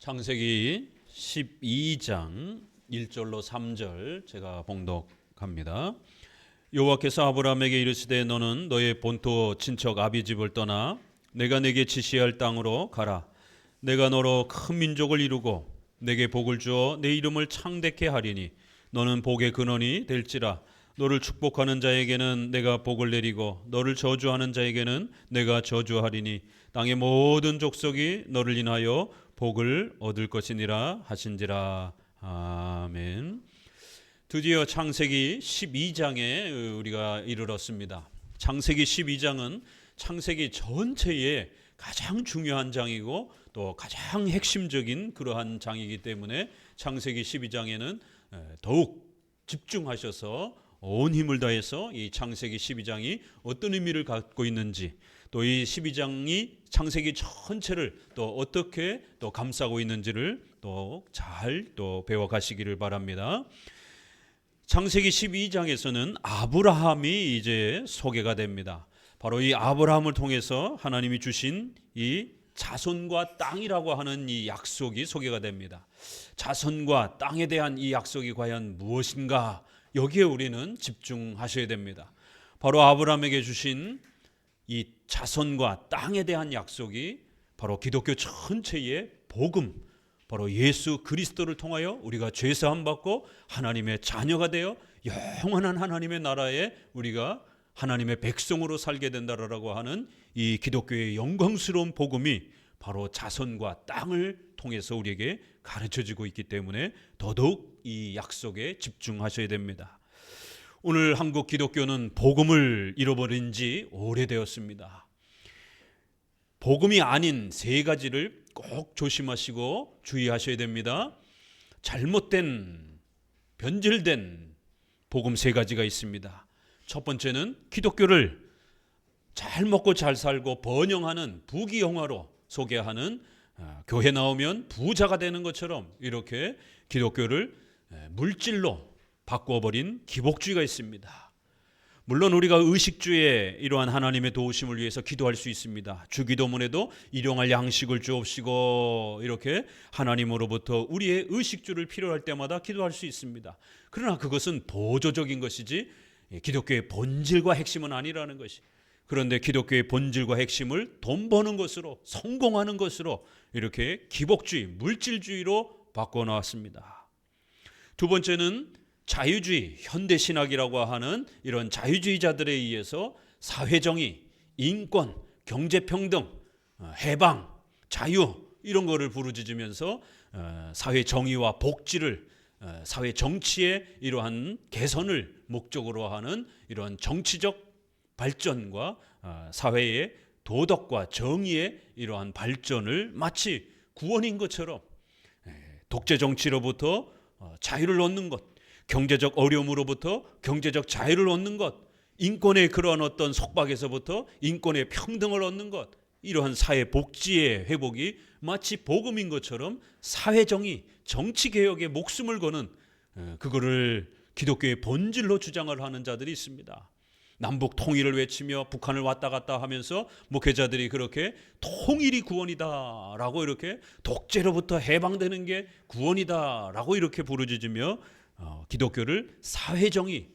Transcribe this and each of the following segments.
창세기 12장 1절로 3절 제가 봉독합니다. 여호와께서 아브라함에게 이르시되 너는 너의 본토 친척 아비 집을 떠나 내가 내게 지시할 땅으로 가라. 내가 너로 큰 민족을 이루고 내게 복을 주어 내 이름을 창대케 하리니 너는 복의 근원이 될지라. 너를 축복하는 자에게는 내가 복을 내리고 너를 저주하는 자에게는 내가 저주하리니 땅의 모든 족속이 너를 인하여 복을 얻을 것이니라 하신지라. 아멘. 드디어 창세기 12장에 우리가 이르렀습니다. 창세기 12장은 창세기 전체의 가장 중요한 장이고 또 가장 핵심적인 그러한 장이기 때문에 창세기 12장에는 더욱 집중하셔서 온 힘을 다해서 이 창세기 12장이 어떤 의미를 갖고 있는지, 또 이 12장이 창세기 전체를 또 어떻게 또 감싸고 있는지를 또 잘 또 배워가시기를 바랍니다. 창세기 12장에서는 아브라함이 이제 소개가 됩니다. 바로 이 아브라함을 통해서 하나님이 주신 이 자손과 땅이라고 하는 이 약속이 소개가 됩니다. 자손과 땅에 대한 이 약속이 과연 무엇인가? 여기에 우리는 집중하셔야 됩니다. 바로 아브라함에게 주신 이 자손과 땅에 대한 약속이 바로 기독교 전체의 복음, 바로 예수 그리스도를 통하여 우리가 죄사함 받고 하나님의 자녀가 되어 영원한 하나님의 나라에 우리가 하나님의 백성으로 살게 된다라고 하는 이 기독교의 영광스러운 복음이 바로 자손과 땅을 통해서 우리에게 가르쳐지고 있기 때문에 더더욱 이 약속에 집중하셔야 됩니다. 오늘 한국 기독교는 복음을 잃어버린 지 오래되었습니다. 복음이 아닌 세 가지를 꼭 조심하시고 주의하셔야 됩니다. 잘못된, 변질된 복음 세 가지가 있습니다. 첫 번째는 기독교를 잘 먹고 잘 살고 번영하는 부귀영화로 소개하는, 교회 나오면 부자가 되는 것처럼 이렇게 기독교를 물질로 바꿔버린 기복주의가 있습니다. 물론 우리가 의식주에 이러한 하나님의 도우심을 위해서 기도할 수 있습니다. 주기도문에도 일용할 양식을 주옵시고 이렇게 하나님으로부터 우리의 의식주를 필요할 때마다 기도할 수 있습니다. 그러나 그것은 보조적인 것이지 기독교의 본질과 핵심은 아니라는 것이. 그런데 기독교의 본질과 핵심을 돈 버는 것으로, 성공하는 것으로 이렇게 기복주의, 물질주의로 바꿔놓았습니다. 두 번째는 자유주의, 현대신학이라고 하는 이런 자유주의자들에 의해서 사회정의, 인권, 경제평등, 해방, 자유 이런 거를 부르짖으면서 사회정의와 복지를, 사회 정치의 이러한 개선을 목적으로 하는 이런 정치적 발전과 사회의 도덕과 정의의 이러한 발전을 마치 구원인 것처럼 독재 정치로부터 자유를 얻는 것, 경제적 어려움으로부터 경제적 자유를 얻는 것, 인권의 그러한 어떤 속박에서부터 인권의 평등을 얻는 것, 이러한 사회 복지의 회복이 마치 복음인 것처럼 사회정의, 정치개혁에 목숨을 거는 그거를 기독교의 본질로 주장을 하는 자들이 있습니다. 남북 통일을 외치며 북한을 왔다 갔다 하면서 목회자들이 그렇게 통일이 구원이다라고 이렇게 독재로부터 해방되는 게 구원이다라고 이렇게 부르짖으며 기독교를 사회정의,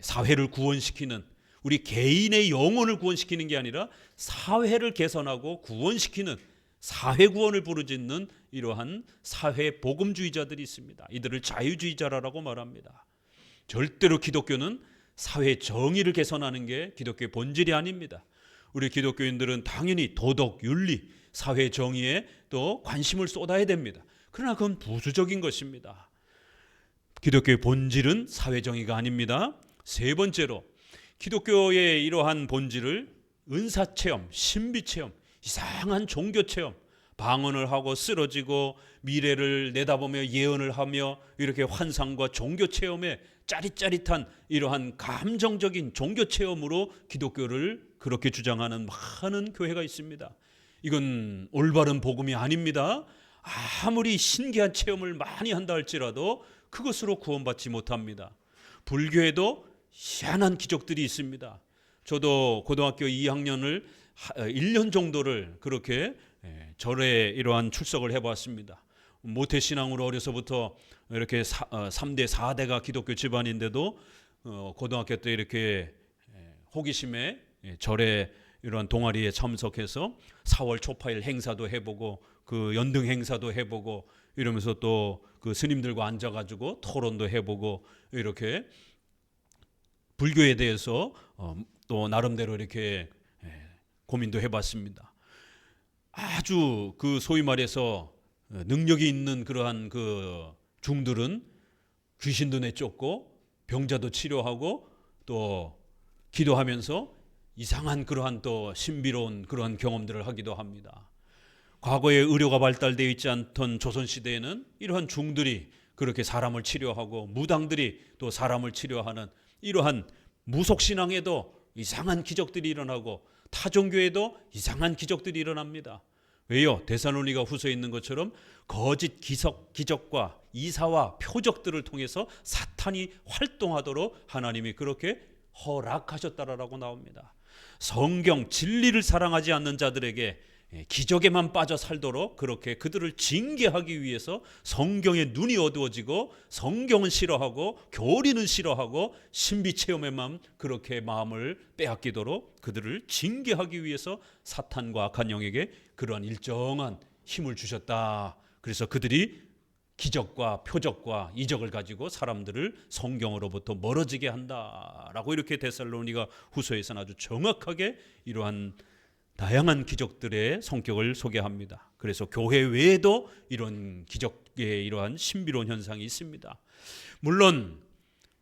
사회를 구원시키는, 우리 개인의 영혼을 구원시키는 게 아니라 사회를 개선하고 구원시키는 사회구원을 부르짖는 이러한 사회복음주의자들이 있습니다. 이들을 자유주의자라고 말합니다. 절대로 기독교는 사회 정의를 개선하는 게 기독교의 본질이 아닙니다. 우리 기독교인들은 당연히 도덕, 윤리, 사회 정의에 또 관심을 쏟아야 됩니다. 그러나 그건 부수적인 것입니다. 기독교의 본질은 사회 정의가 아닙니다. 세 번째로 기독교의 이러한 본질을 은사체험, 신비체험, 이상한 종교체험, 방언을 하고 쓰러지고 미래를 내다보며 예언을 하며 이렇게 환상과 종교체험에 짜릿짜릿한 이러한 감정적인 종교체험으로 기독교를 그렇게 주장하는 많은 교회가 있습니다. 이건 올바른 복음이 아닙니다. 아무리 신기한 체험을 많이 한다 할지라도 그것으로 구원받지 못합니다. 불교에도 희한한 기적들이 있습니다. 저도 고등학교 2학년을 1년 정도를 그렇게 절에 이러한 출석을 해봤습니다. 모태신앙으로 어려서부터 이렇게 3대 4대가 기독교 집안인데도 고등학교 때 이렇게 호기심에 절에 이런 동아리에 참석해서 4월 초파일 행사도 해보고 그 연등 행사도 해보고 이러면서 또 그 스님들과 앉아가지고 토론도 해보고 이렇게 불교에 대해서 또 나름대로 이렇게 고민도 해봤습니다. 아주 그 소위 말해서 능력이 있는 그러한 그 중들은 귀신도 내쫓고 병자도 치료하고 또 기도하면서 이상한 그러한 또 신비로운 그러한 경험들을 하기도 합니다. 과거에 의료가 발달되어 있지 않던 조선시대에는 이러한 중들이 그렇게 사람을 치료하고 무당들이 또 사람을 치료하는 이러한 무속신앙에도 이상한 기적들이 일어나고 타종교에도 이상한 기적들이 일어납니다. 왜요? 데살로니가 후서에 있는 것처럼 거짓 기적과 이사와 표적들을 통해서 사탄이 활동하도록 하나님이 그렇게 허락하셨다라고 나옵니다. 성경 진리를 사랑하지 않는 자들에게 기적에만 빠져 살도록 그렇게 그들을 징계하기 위해서 성경의 눈이 어두워지고 성경은 싫어하고 교리는 싫어하고 신비체험에만 그렇게 마음을 빼앗기도록 그들을 징계하기 위해서 사탄과 악한 영에게 그러한 일정한 힘을 주셨다. 그래서 그들이 기적과 표적과 이적을 가지고 사람들을 성경으로부터 멀어지게 한다라고 이렇게 데살로니가 후서에서는 아주 정확하게 이러한 다양한 기적들의 성격을 소개합니다. 그래서 교회 외에도 이런 기적의 이러한 신비로운 현상이 있습니다. 물론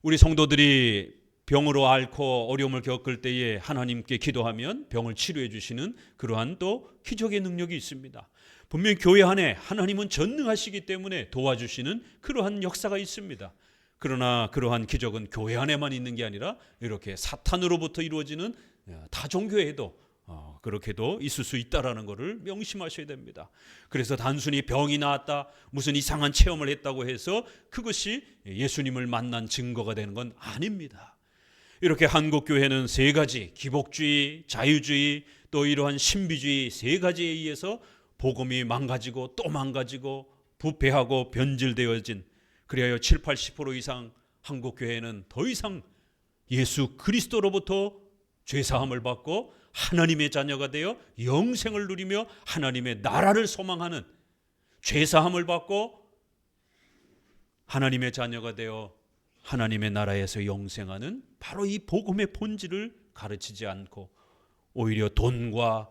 우리 성도들이 병으로 앓고 어려움을 겪을 때에 하나님께 기도하면 병을 치료해 주시는 그러한 또 기적의 능력이 있습니다. 분명히 교회 안에 하나님은 전능하시기 때문에 도와주시는 그러한 역사가 있습니다. 그러나 그러한 기적은 교회 안에만 있는 게 아니라 이렇게 사탄으로부터 이루어지는 다종교에도 그렇게도 있을 수 있다라는 것을 명심하셔야 됩니다. 그래서 단순히 병이 나았다, 무슨 이상한 체험을 했다고 해서 그것이 예수님을 만난 증거가 되는 건 아닙니다. 이렇게 한국 교회는 세 가지 기복주의, 자유주의, 또 이러한 신비주의 세 가지에 의해서 복음이 망가지고 또 망가지고 부패하고 변질되어진, 그리하여 7, 80% 이상 한국 교회는 더 이상 예수 그리스도로부터 죄사함을 받고 하나님의 자녀가 되어 영생을 누리며 하나님의 나라를 소망하는, 죄사함을 받고 하나님의 자녀가 되어 하나님의 나라에서 영생하는 바로 이 복음의 본질을 가르치지 않고 오히려 돈과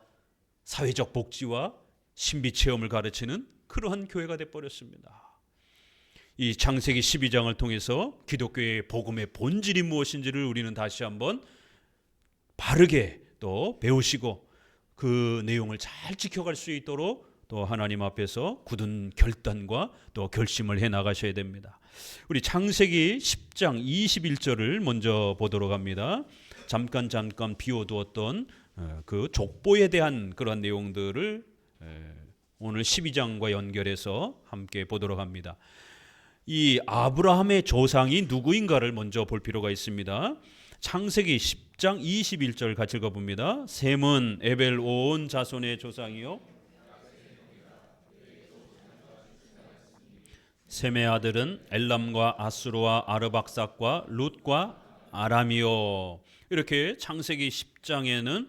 사회적 복지와 신비체험을 가르치는 그러한 교회가 되어버렸습니다. 이 창세기 12장을 통해서 기독교의 복음의 본질이 무엇인지를 우리는 다시 한번 바르게 또 배우시고 그 내용을 잘 지켜갈 수 있도록 또 하나님 앞에서 굳은 결단과 또 결심을 해 나가셔야 됩니다. 우리 창세기 10장 21절을 먼저 보도록 합니다. 잠깐 비워두었던 그 족보에 대한 그런 내용들을 오늘 12장과 연결해서 함께 보도록 합니다. 이 아브라함의 조상이 누구인가를 먼저 볼 필요가 있습니다. 창세기 10장 21절 같이 읽어봅니다. 셈은 에벨 온 자손의 조상이요 셈의 아들은 엘람과 아수르와 아르박삭과 룻과 아람이요. 이렇게 창세기 10장에는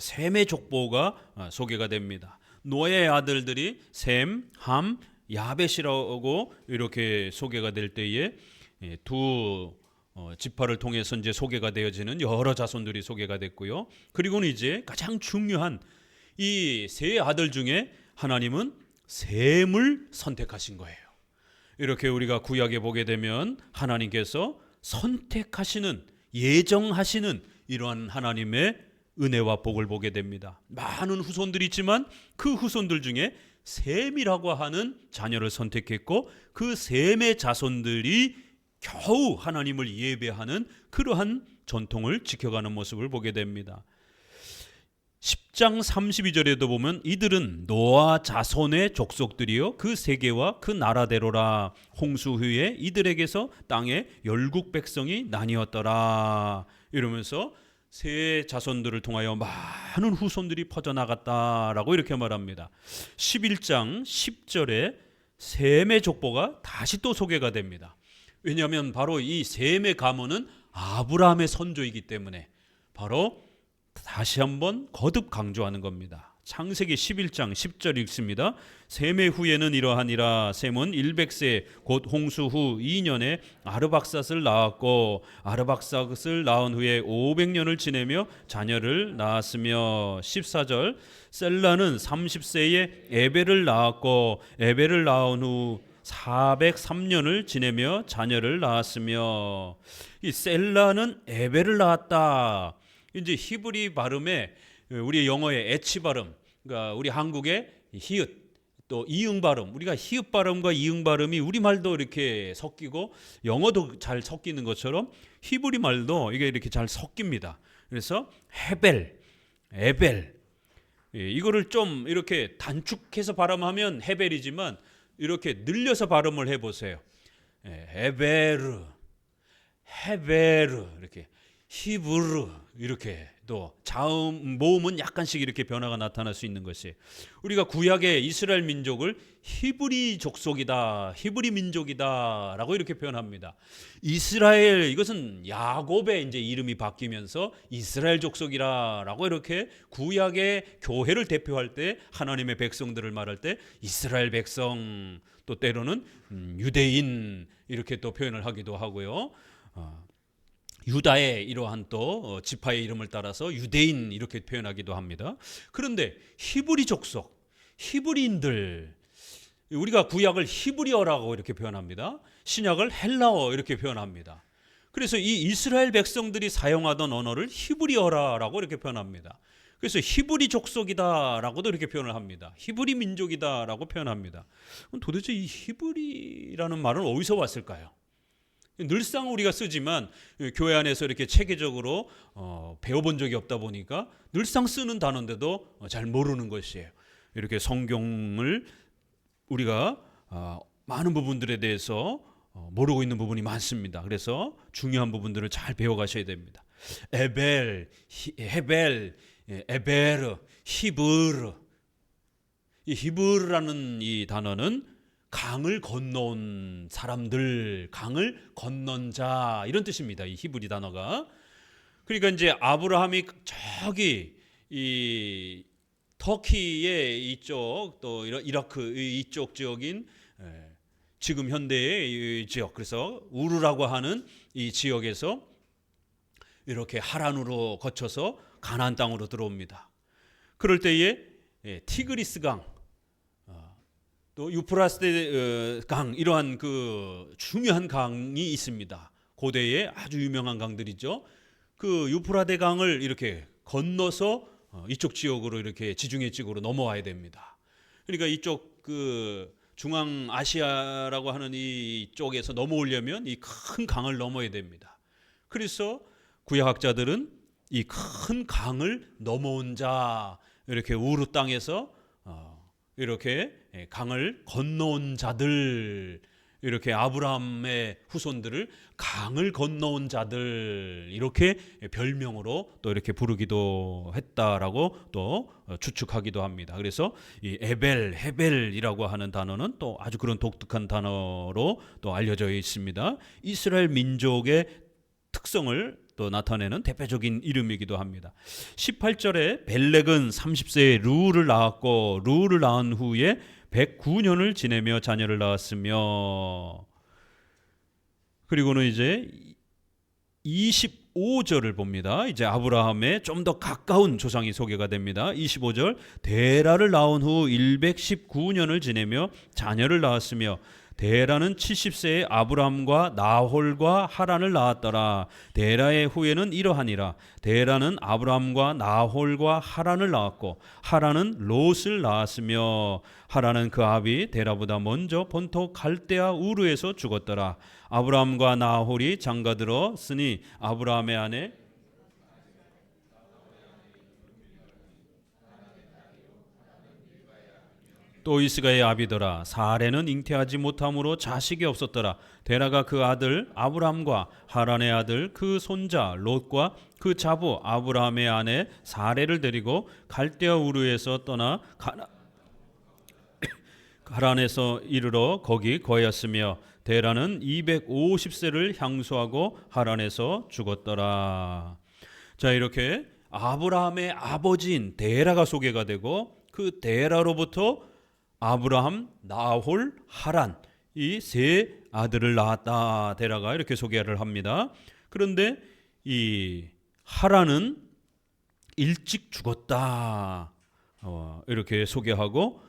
셈의 족보가 소개가 됩니다. 노아의 아들들이 셈, 함, 야벳이라고 이렇게 소개가 될 때에 두 지파를 통해서 이제 소개가 되어지는 여러 자손들이 소개가 됐고요. 그리고는 이제 가장 중요한 이 세 아들 중에 하나님은 셈을 선택하신 거예요. 이렇게 우리가 구약에 보게 되면 하나님께서 선택하시는, 예정하시는 이러한 하나님의 은혜와 복을 보게 됩니다. 많은 후손들이 있지만 그 후손들 중에 셈이라고 하는 자녀를 선택했고 그 셈의 자손들이 겨우 하나님을 예배하는 그러한 전통을 지켜가는 모습을 보게 됩니다. 10장 32절에도 보면 이들은 노아 자손의 족속들이요 그 세계와 그 나라대로라. 홍수 후에 이들에게서 땅의 열국 백성이 나뉘었더라. 이러면서 세 자손들을 통하여 많은 후손들이 퍼져나갔다라고 이렇게 말합니다. 11장 10절에 셈의 족보가 다시 또 소개가 됩니다. 왜냐하면 바로 이 셈의 가문은 아브라함의 선조이기 때문에 바로 다시 한번 거듭 강조하는 겁니다. 창세기 11장 10절 읽습니다. 셈의 후에는 이러하니라. 셈은 100세 곧 홍수 후 2년에 아르박삿을 낳았고 아르박삿을 낳은 후에 500년을 지내며 자녀를 낳았으며 14절 셀라는 30세에 에벨을 낳았고 에벨을 낳은 후 403년을 지내며 자녀를 낳았으며 이 셀라는 에벨을 낳았다. 이제 히브리 발음에 우리 영어의 에치 발음, 그러니까 우리 한국의 히읗 또 이응 발음, 우리가 히읗 발음과 이응 발음이 우리말도 이렇게 섞이고 영어도 잘 섞이는 것처럼 히브리 말도 이게 이렇게 잘 섞입니다. 그래서 헤벨, 에벨 이거를 좀 이렇게 단축해서 발음하면 헤벨이지만 이렇게 늘려서 발음을 해보세요. 에베르, 헤베르 이렇게 히브르 이렇게 또 자음 모음은 약간씩 이렇게 변화가 나타날 수 있는 것이 우리가 구약의 이스라엘 민족을 히브리 족속이다, 히브리 민족이다라고 이렇게 표현합니다. 이스라엘 이것은 야곱의 이제 이름이 바뀌면서 이스라엘 족속이라라고 이렇게 구약의 교회를 대표할 때 하나님의 백성들을 말할 때 이스라엘 백성 또 때로는 유대인 이렇게 또 표현을 하기도 하고요. 유다의 이러한 또 지파의 이름을 따라서 유대인 이렇게 표현하기도 합니다. 그런데 히브리 족속, 히브리인들 우리가 구약을 히브리어라고 이렇게 표현합니다. 신약을 헬라어 이렇게 표현합니다. 그래서 이 이스라엘 백성들이 사용하던 언어를 히브리어라고 이렇게 표현합니다. 그래서 히브리 족속이다라고도 이렇게 표현을 합니다. 히브리 민족이다라고 표현합니다. 그럼 도대체 이 히브리라는 말은 어디서 왔을까요? 늘상 우리가 쓰지만 교회 안에서 이렇게 체계적으로 배워본 적이 없다 보니까 늘상 쓰는 단어인데도 잘 모르는 것이에요. 이렇게 성경을 우리가 많은 부분들에 대해서 모르고 있는 부분이 많습니다. 그래서 중요한 부분들을 잘 배워가셔야 됩니다. 에벨, 헤벨, 에베르, 히브르. 이 히브르라는 이 단어는 강을 건너온 사람들, 강을 건넌 자 이런 뜻입니다. 이 히브리 단어가. 그러니까 이제 아브라함이 저기 이 터키의 이쪽 또 이라크 이쪽 지역인 지금 현대의 이 지역, 그래서 우르라고 하는 이 지역에서 이렇게 하란으로 거쳐서 가나안 땅으로 들어옵니다. 그럴 때에 티그리스 강 또 유프라테 강 이러한 그 중요한 강이 있습니다. 고대의 아주 유명한 강들이죠. 그 유프라테 강을 이렇게 건너서 이쪽 지역으로 이렇게 지중해 지역으로 넘어와야 됩니다. 그러니까 이쪽 그 중앙 아시아라고 하는 이 쪽에서 넘어오려면 이 큰 강을 넘어야 됩니다. 그래서 구약학자들은 이 큰 강을 넘어온 자 이렇게 우르 땅에서 이렇게 강을 건너온 자들 이렇게 아브라함의 후손들을 강을 건너온 자들 이렇게 별명으로 또 이렇게 부르기도 했다라고 또 추측하기도 합니다. 그래서 이 에벨, 헤벨이라고 하는 단어는 또 아주 그런 독특한 단어로 또 알려져 있습니다. 이스라엘 민족의 특성을 또 나타내는 대표적인 이름이기도 합니다. 18절에 벨렉은 30세에 루를 낳았고 루를 낳은 후에 109년을 지내며 자녀를 낳았으며, 그리고는 이제 25절을 봅니다. 이제 아브라함의 좀 더 가까운 조상이 소개가 됩니다. 25절 데라를 낳은 후 119년을 지내며 자녀를 낳았으며 데라는 70세에 아브람과 나홀과 하란을 낳았더라. 데라의 후에는 이러하니라. 데라는 아브람과 나홀과 하란을 낳았고 하란은 롯을 낳았으며 하란은 그 아비 데라보다 먼저 본토 갈대아 우르에서 죽었더라. 아브람과 나홀이 장가들었으니 아브람의 아내 또 이스가의 아비더라. 사레는 잉태하지 못함으로 자식이 없었더라. 데라가 그 아들 아브람과 하란의 아들 그 손자 롯과 그 자부 아브람의 아내 사레를 데리고 갈대아 우르에서 떠나 하란에서 이르러 거기 거하였으며 데라는 250세를 향수하고 하란에서 죽었더라. 자, 이렇게 아브라함의 아버지인 데라가 소개가 되고 그 데라로부터 아브라함, 나홀, 하란 이 세 아들을 낳았다. 데라가 이렇게 소개를 합니다. 그런데 이 하란은 일찍 죽었다. 이렇게 소개하고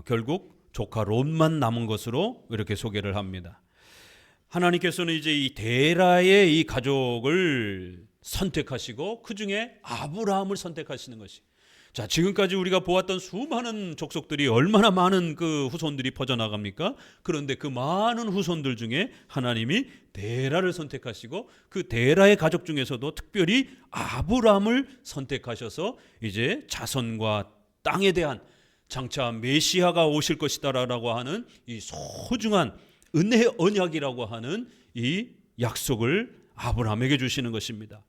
결국 조카 롯만 남은 것으로 이렇게 소개를 합니다. 하나님께서는 이제 이 데라의 이 가족을 선택하시고 그 중에 아브라함을 선택하시는 것이. 자, 지금까지 우리가 보았던 수많은 족속들이 얼마나 많은 그 후손들이 퍼져나갑니까? 그런데 그 많은 후손들 중에 하나님이 데라를 선택하시고 그 데라의 가족 중에서도 특별히 아브라함을 선택하셔서 이제 자손과 땅에 대한 장차 메시아가 오실 것이다라고 하는 이 소중한 은혜 언약이라고 하는 이 약속을 아브라함에게 주시는 것입니다.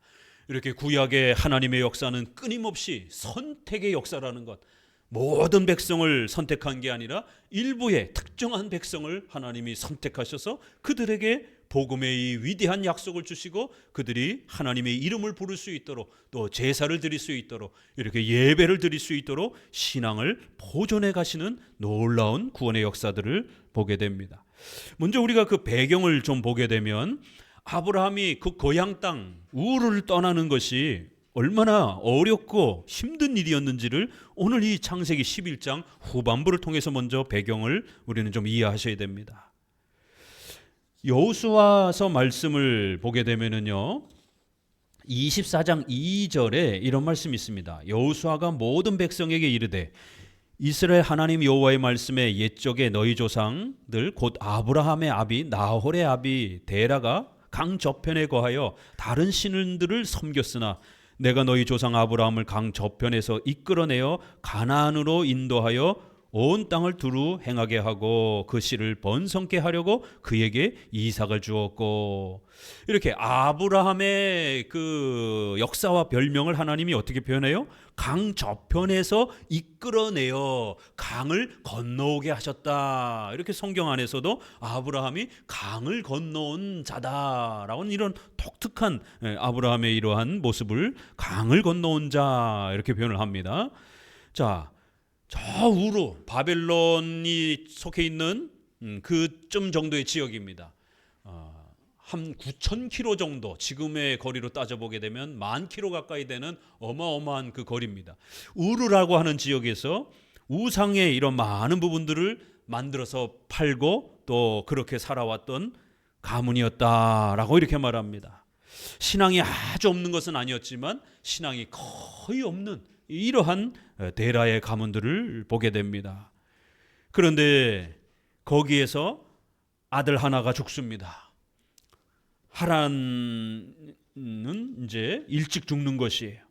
이렇게 구약의 하나님의 역사는 끊임없이 선택의 역사라는 것, 모든 백성을 선택한 게 아니라 일부의 특정한 백성을 하나님이 선택하셔서 그들에게 복음의 이 위대한 약속을 주시고 그들이 하나님의 이름을 부를 수 있도록 또 제사를 드릴 수 있도록 이렇게 예배를 드릴 수 있도록 신앙을 보존해 가시는 놀라운 구원의 역사들을 보게 됩니다. 먼저 우리가 그 배경을 좀 보게 되면 아브라함이 그 고향 땅 우르를 떠나는 것이 얼마나 어렵고 힘든 일이었는지를 오늘 이 창세기 11장 후반부를 통해서 먼저 배경을 우리는 좀 이해하셔야 됩니다. 여호수아서 말씀을 보게 되면은요 24장 2절에 이런 말씀이 있습니다. 여호수아가 모든 백성에게 이르되 이스라엘 하나님 여호와의 말씀에 옛적에 너희 조상들 곧 아브라함의 아비 나홀의 아비 데라가 강 저편에 거하여 다른 신들을 섬겼으나 내가 너희 조상 아브라함을 강 저편에서 이끌어내어 가나안으로 인도하여 온 땅을 두루 행하게 하고 그 씨를 번성케 하려고 그에게 이삭을 주었고. 이렇게 아브라함의 그 역사와 별명을 하나님이 어떻게 표현해요? 강 저편에서 이끌어내어 강을 건너오게 하셨다. 이렇게 성경 안에서도 아브라함이 강을 건너온 자다라고 이런 독특한 아브라함의 이러한 모습을 강을 건너온 자 이렇게 표현을 합니다. 자, 저 우루 바벨론이 속해 있는 그쯤 정도의 지역입니다. 한 9,000km 정도 지금의 거리로 따져보게 되면 10,000km 가까이 되는 어마어마한 그 거리입니다. 우르라고 하는 지역에서 우상의 이런 많은 부분들을 만들어서 팔고 또 그렇게 살아왔던 가문이었다라고 이렇게 말합니다. 신앙이 아주 없는 것은 아니었지만 신앙이 거의 없는 이러한 데라의 가문들을 보게 됩니다. 그런데 거기에서 아들 하나가 죽습니다. 하란은 이제 일찍 죽는 것이에요.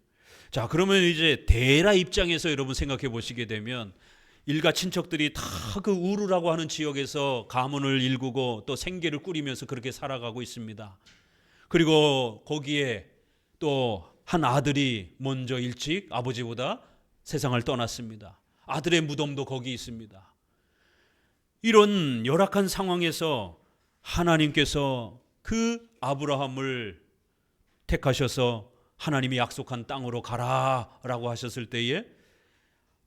자, 그러면 이제 데라 입장에서 여러분 생각해 보시게 되면 일가 친척들이 다 그 우르라고 하는 지역에서 가문을 일구고 또 생계를 꾸리면서 그렇게 살아가고 있습니다. 그리고 거기에 또 한 아들이 먼저 일찍 아버지보다 세상을 떠났습니다. 아들의 무덤도 거기 있습니다. 이런 열악한 상황에서 하나님께서 그 아브라함을 택하셔서 하나님이 약속한 땅으로 가라라고 하셨을 때에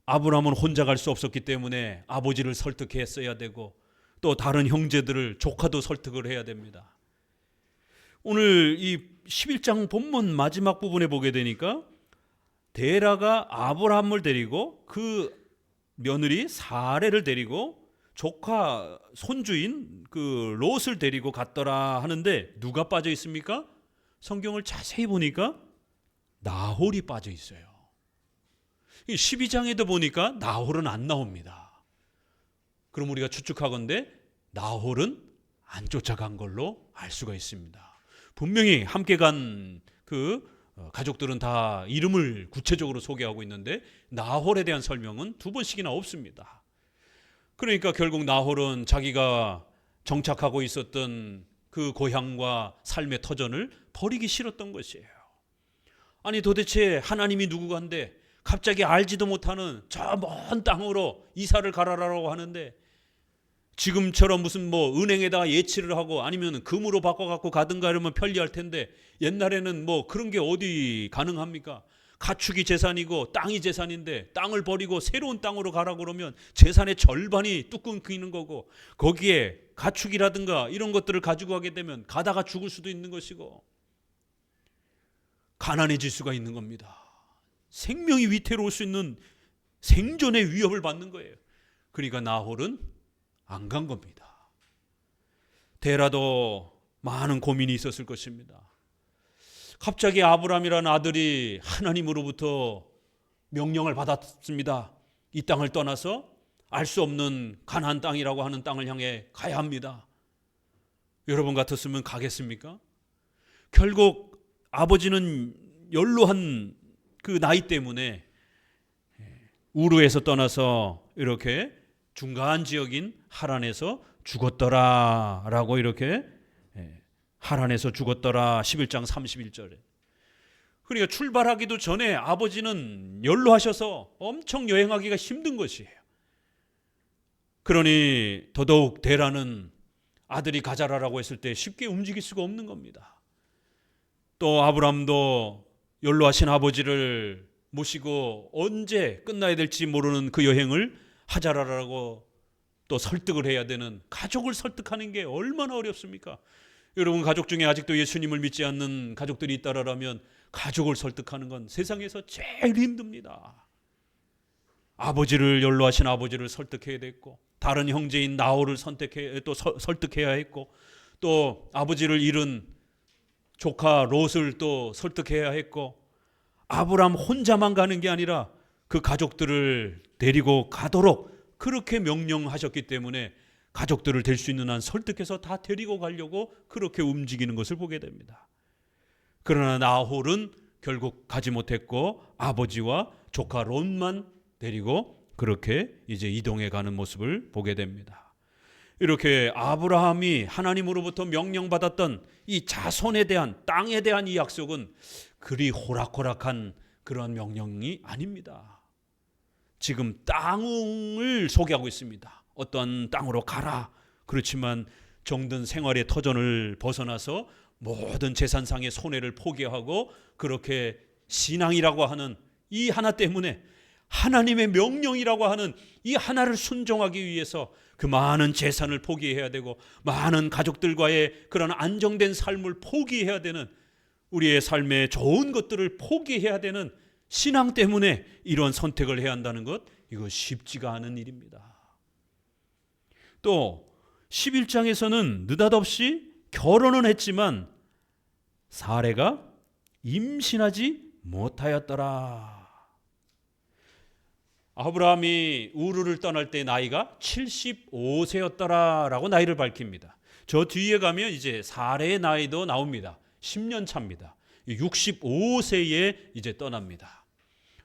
아브라함은 혼자 갈 수 없었기 때문에 아버지를 설득했어야 되고 또 다른 형제들을 조카도 설득을 해야 됩니다. 오늘 이 11장 본문 마지막 부분에 보게 되니까 데라가 아브라함을 데리고 그 며느리 사레를 데리고 조카 손주인 그 롯을 데리고 갔더라 하는데 누가 빠져 있습니까? 성경을 자세히 보니까 나홀이 빠져 있어요. 12장에도 보니까 나홀은 안 나옵니다. 그럼 우리가 추측하건대 나홀은 안 쫓아간 걸로 알 수가 있습니다. 분명히 함께 간 그 가족들은 다 이름을 구체적으로 소개하고 있는데 나홀에 대한 설명은 두 번씩이나 없습니다. 그러니까 결국 나홀은 자기가 정착하고 있었던 그 고향과 삶의 터전을 버리기 싫었던 것이에요. 아니 도대체 하나님이 누구간데 갑자기 알지도 못하는 저 먼 땅으로 이사를 가라라고 하는데 지금처럼 무슨 뭐 은행에다가 예치를 하고 아니면 금으로 바꿔갖고 가든가 이러면 편리할 텐데 옛날에는 뭐 그런 게 어디 가능합니까? 가축이 재산이고 땅이 재산인데 땅을 버리고 새로운 땅으로 가라고 그러면 재산의 절반이 뚝 끊기는 거고, 거기에 가축이라든가 이런 것들을 가지고 가게 되면 가다가 죽을 수도 있는 것이고 가난해질 수가 있는 겁니다. 생명이 위태로울 수 있는 생존의 위협을 받는 거예요. 그러니까 나홀은 안 간 겁니다. 데라도 많은 고민이 있었을 것입니다. 갑자기 아브라함이라는 아들이 하나님으로부터 명령을 받았습니다. 이 땅을 떠나서 알 수 없는 가나안 땅이라고 하는 땅을 향해 가야 합니다. 여러분 같았으면 가겠습니까? 결국 아버지는 연로한 그 나이 때문에 우르에서 떠나서 이렇게 중간 지역인 하란에서 죽었더라라고 이렇게, 하란에서 죽었더라 11장 31절에. 그러니까 출발하기도 전에 아버지는 연로하셔서 엄청 여행하기가 힘든 것이에요. 그러니 더더욱 데라는 아들이 가자라라고 했을 때 쉽게 움직일 수가 없는 겁니다. 또 아브라함도 연로하신 아버지를 모시고 언제 끝나야 될지 모르는 그 여행을 하자라라고 또 설득을 해야 되는, 가족을 설득하는 게 얼마나 어렵습니까? 여러분 가족 중에 아직도 예수님을 믿지 않는 가족들이 있다라면 가족을 설득하는 건 세상에서 제일 힘듭니다. 아버지를, 연로하신 아버지를 설득해야 됐고, 다른 형제인 나홀을 설득해야 했고, 또 아버지를 잃은 조카 롯을 또 설득해야 했고, 아브라함 혼자만 가는 게 아니라 그 가족들을 데리고 가도록 그렇게 명령하셨기 때문에 가족들을 될 수 있는 한 설득해서 다 데리고 가려고 그렇게 움직이는 것을 보게 됩니다. 그러나 나홀은 결국 가지 못했고 아버지와 조카 롯만 데리고 그렇게 이제 이동해 가는 모습을 보게 됩니다. 이렇게 아브라함이 하나님으로부터 명령받았던 이 자손에 대한, 땅에 대한 이 약속은 그리 호락호락한 그런 명령이 아닙니다. 지금 땅을 소개하고 있습니다. 어떤 땅으로 가라. 그렇지만 정든 생활의 터전을 벗어나서 모든 재산상의 손해를 포기하고 그렇게 신앙이라고 하는 이 하나 때문에, 하나님의 명령이라고 하는 이 하나를 순종하기 위해서 그 많은 재산을 포기해야 되고 많은 가족들과의 그런 안정된 삶을 포기해야 되는, 우리의 삶의 좋은 것들을 포기해야 되는 신앙 때문에 이런 선택을 해야 한다는 것, 이거 쉽지가 않은 일입니다. 또 11장에서는 느닷없이 결혼은 했지만 사레가 임신하지 못하였더라. 아브라함이 우르를 떠날 때 나이가 75세였더라라고 나이를 밝힙니다. 저 뒤에 가면 이제 사레의 나이도 나옵니다. 10년 차입니다. 65세에 이제 떠납니다.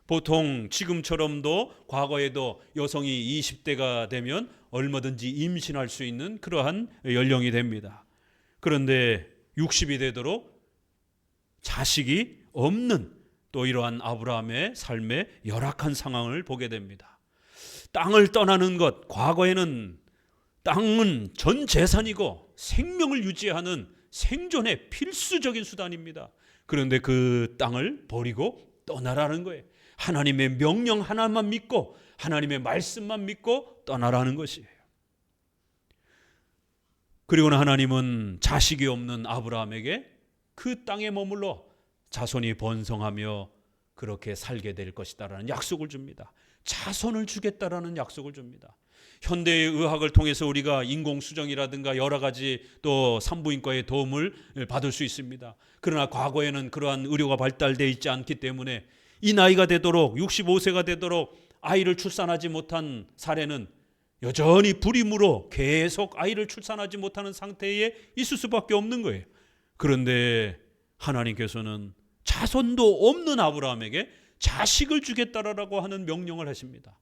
보통 지금처럼도 과거에도 여성이 20대가 되면 얼마든지 임신할 수 있는 그러한 연령이 됩니다. 그런데 60이 되도록 자식이 없는 또 이러한 아브라함의 삶의 열악한 상황을 보게 됩니다. 땅을 떠나는 것, 과거에는 땅은 전 재산이고 생명을 유지하는 생존의 필수적인 수단입니다. 그런데 그 땅을 버리고 떠나라는 거예요. 하나님의 명령 하나만 믿고 하나님의 말씀만 믿고 떠나라는 것이에요. 그리고는 하나님은 자식이 없는 아브라함에게 그 땅에 머물러 자손이 번성하며 그렇게 살게 될 것이다라는 약속을 줍니다. 자손을 주겠다라는 약속을 줍니다. 현대의 의학을 통해서 우리가 인공수정이라든가 여러 가지 또 산부인과의 도움을 받을 수 있습니다. 그러나 과거에는 그러한 의료가 발달되어 있지 않기 때문에 이 나이가 되도록 65세가 되도록 아이를 출산하지 못한 사례는 여전히 불임으로 계속 아이를 출산하지 못하는 상태에 있을 수밖에 없는 거예요. 그런데 하나님께서는 자손도 없는 아브라함에게 자식을 주겠다라고 하는 명령을 하십니다.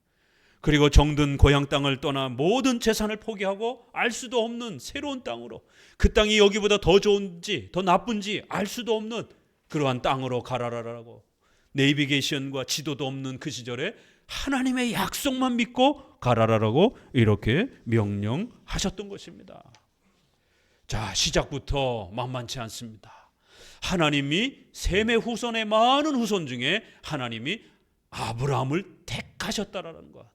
그리고 정든 고향 땅을 떠나 모든 재산을 포기하고 알 수도 없는 새로운 땅으로, 그 땅이 여기보다 더 좋은지 더 나쁜지 알 수도 없는 그러한 땅으로 가라라라고, 네이비게이션과 지도도 없는 그 시절에 하나님의 약속만 믿고 가라라고 이렇게 명령하셨던 것입니다. 자, 시작부터 만만치 않습니다. 하나님이 셈의 후손의 많은 후손 중에 하나님이 아브라함을 택하셨다라는 것.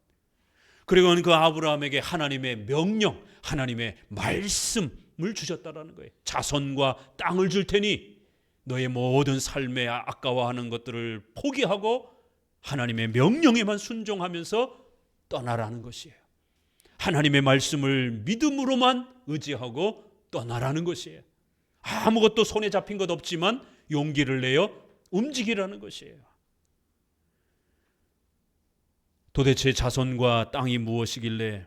그리고 그 아브라함에게 하나님의 명령, 하나님의 말씀을 주셨다라는 거예요. 자손과 땅을 줄 테니 너의 모든 삶에 아까워하는 것들을 포기하고 하나님의 명령에만 순종하면서 떠나라는 것이에요. 하나님의 말씀을 믿음으로만 의지하고 떠나라는 것이에요. 아무것도 손에 잡힌 것 없지만 용기를 내어 움직이라는 것이에요. 도대체 자손과 땅이 무엇이길래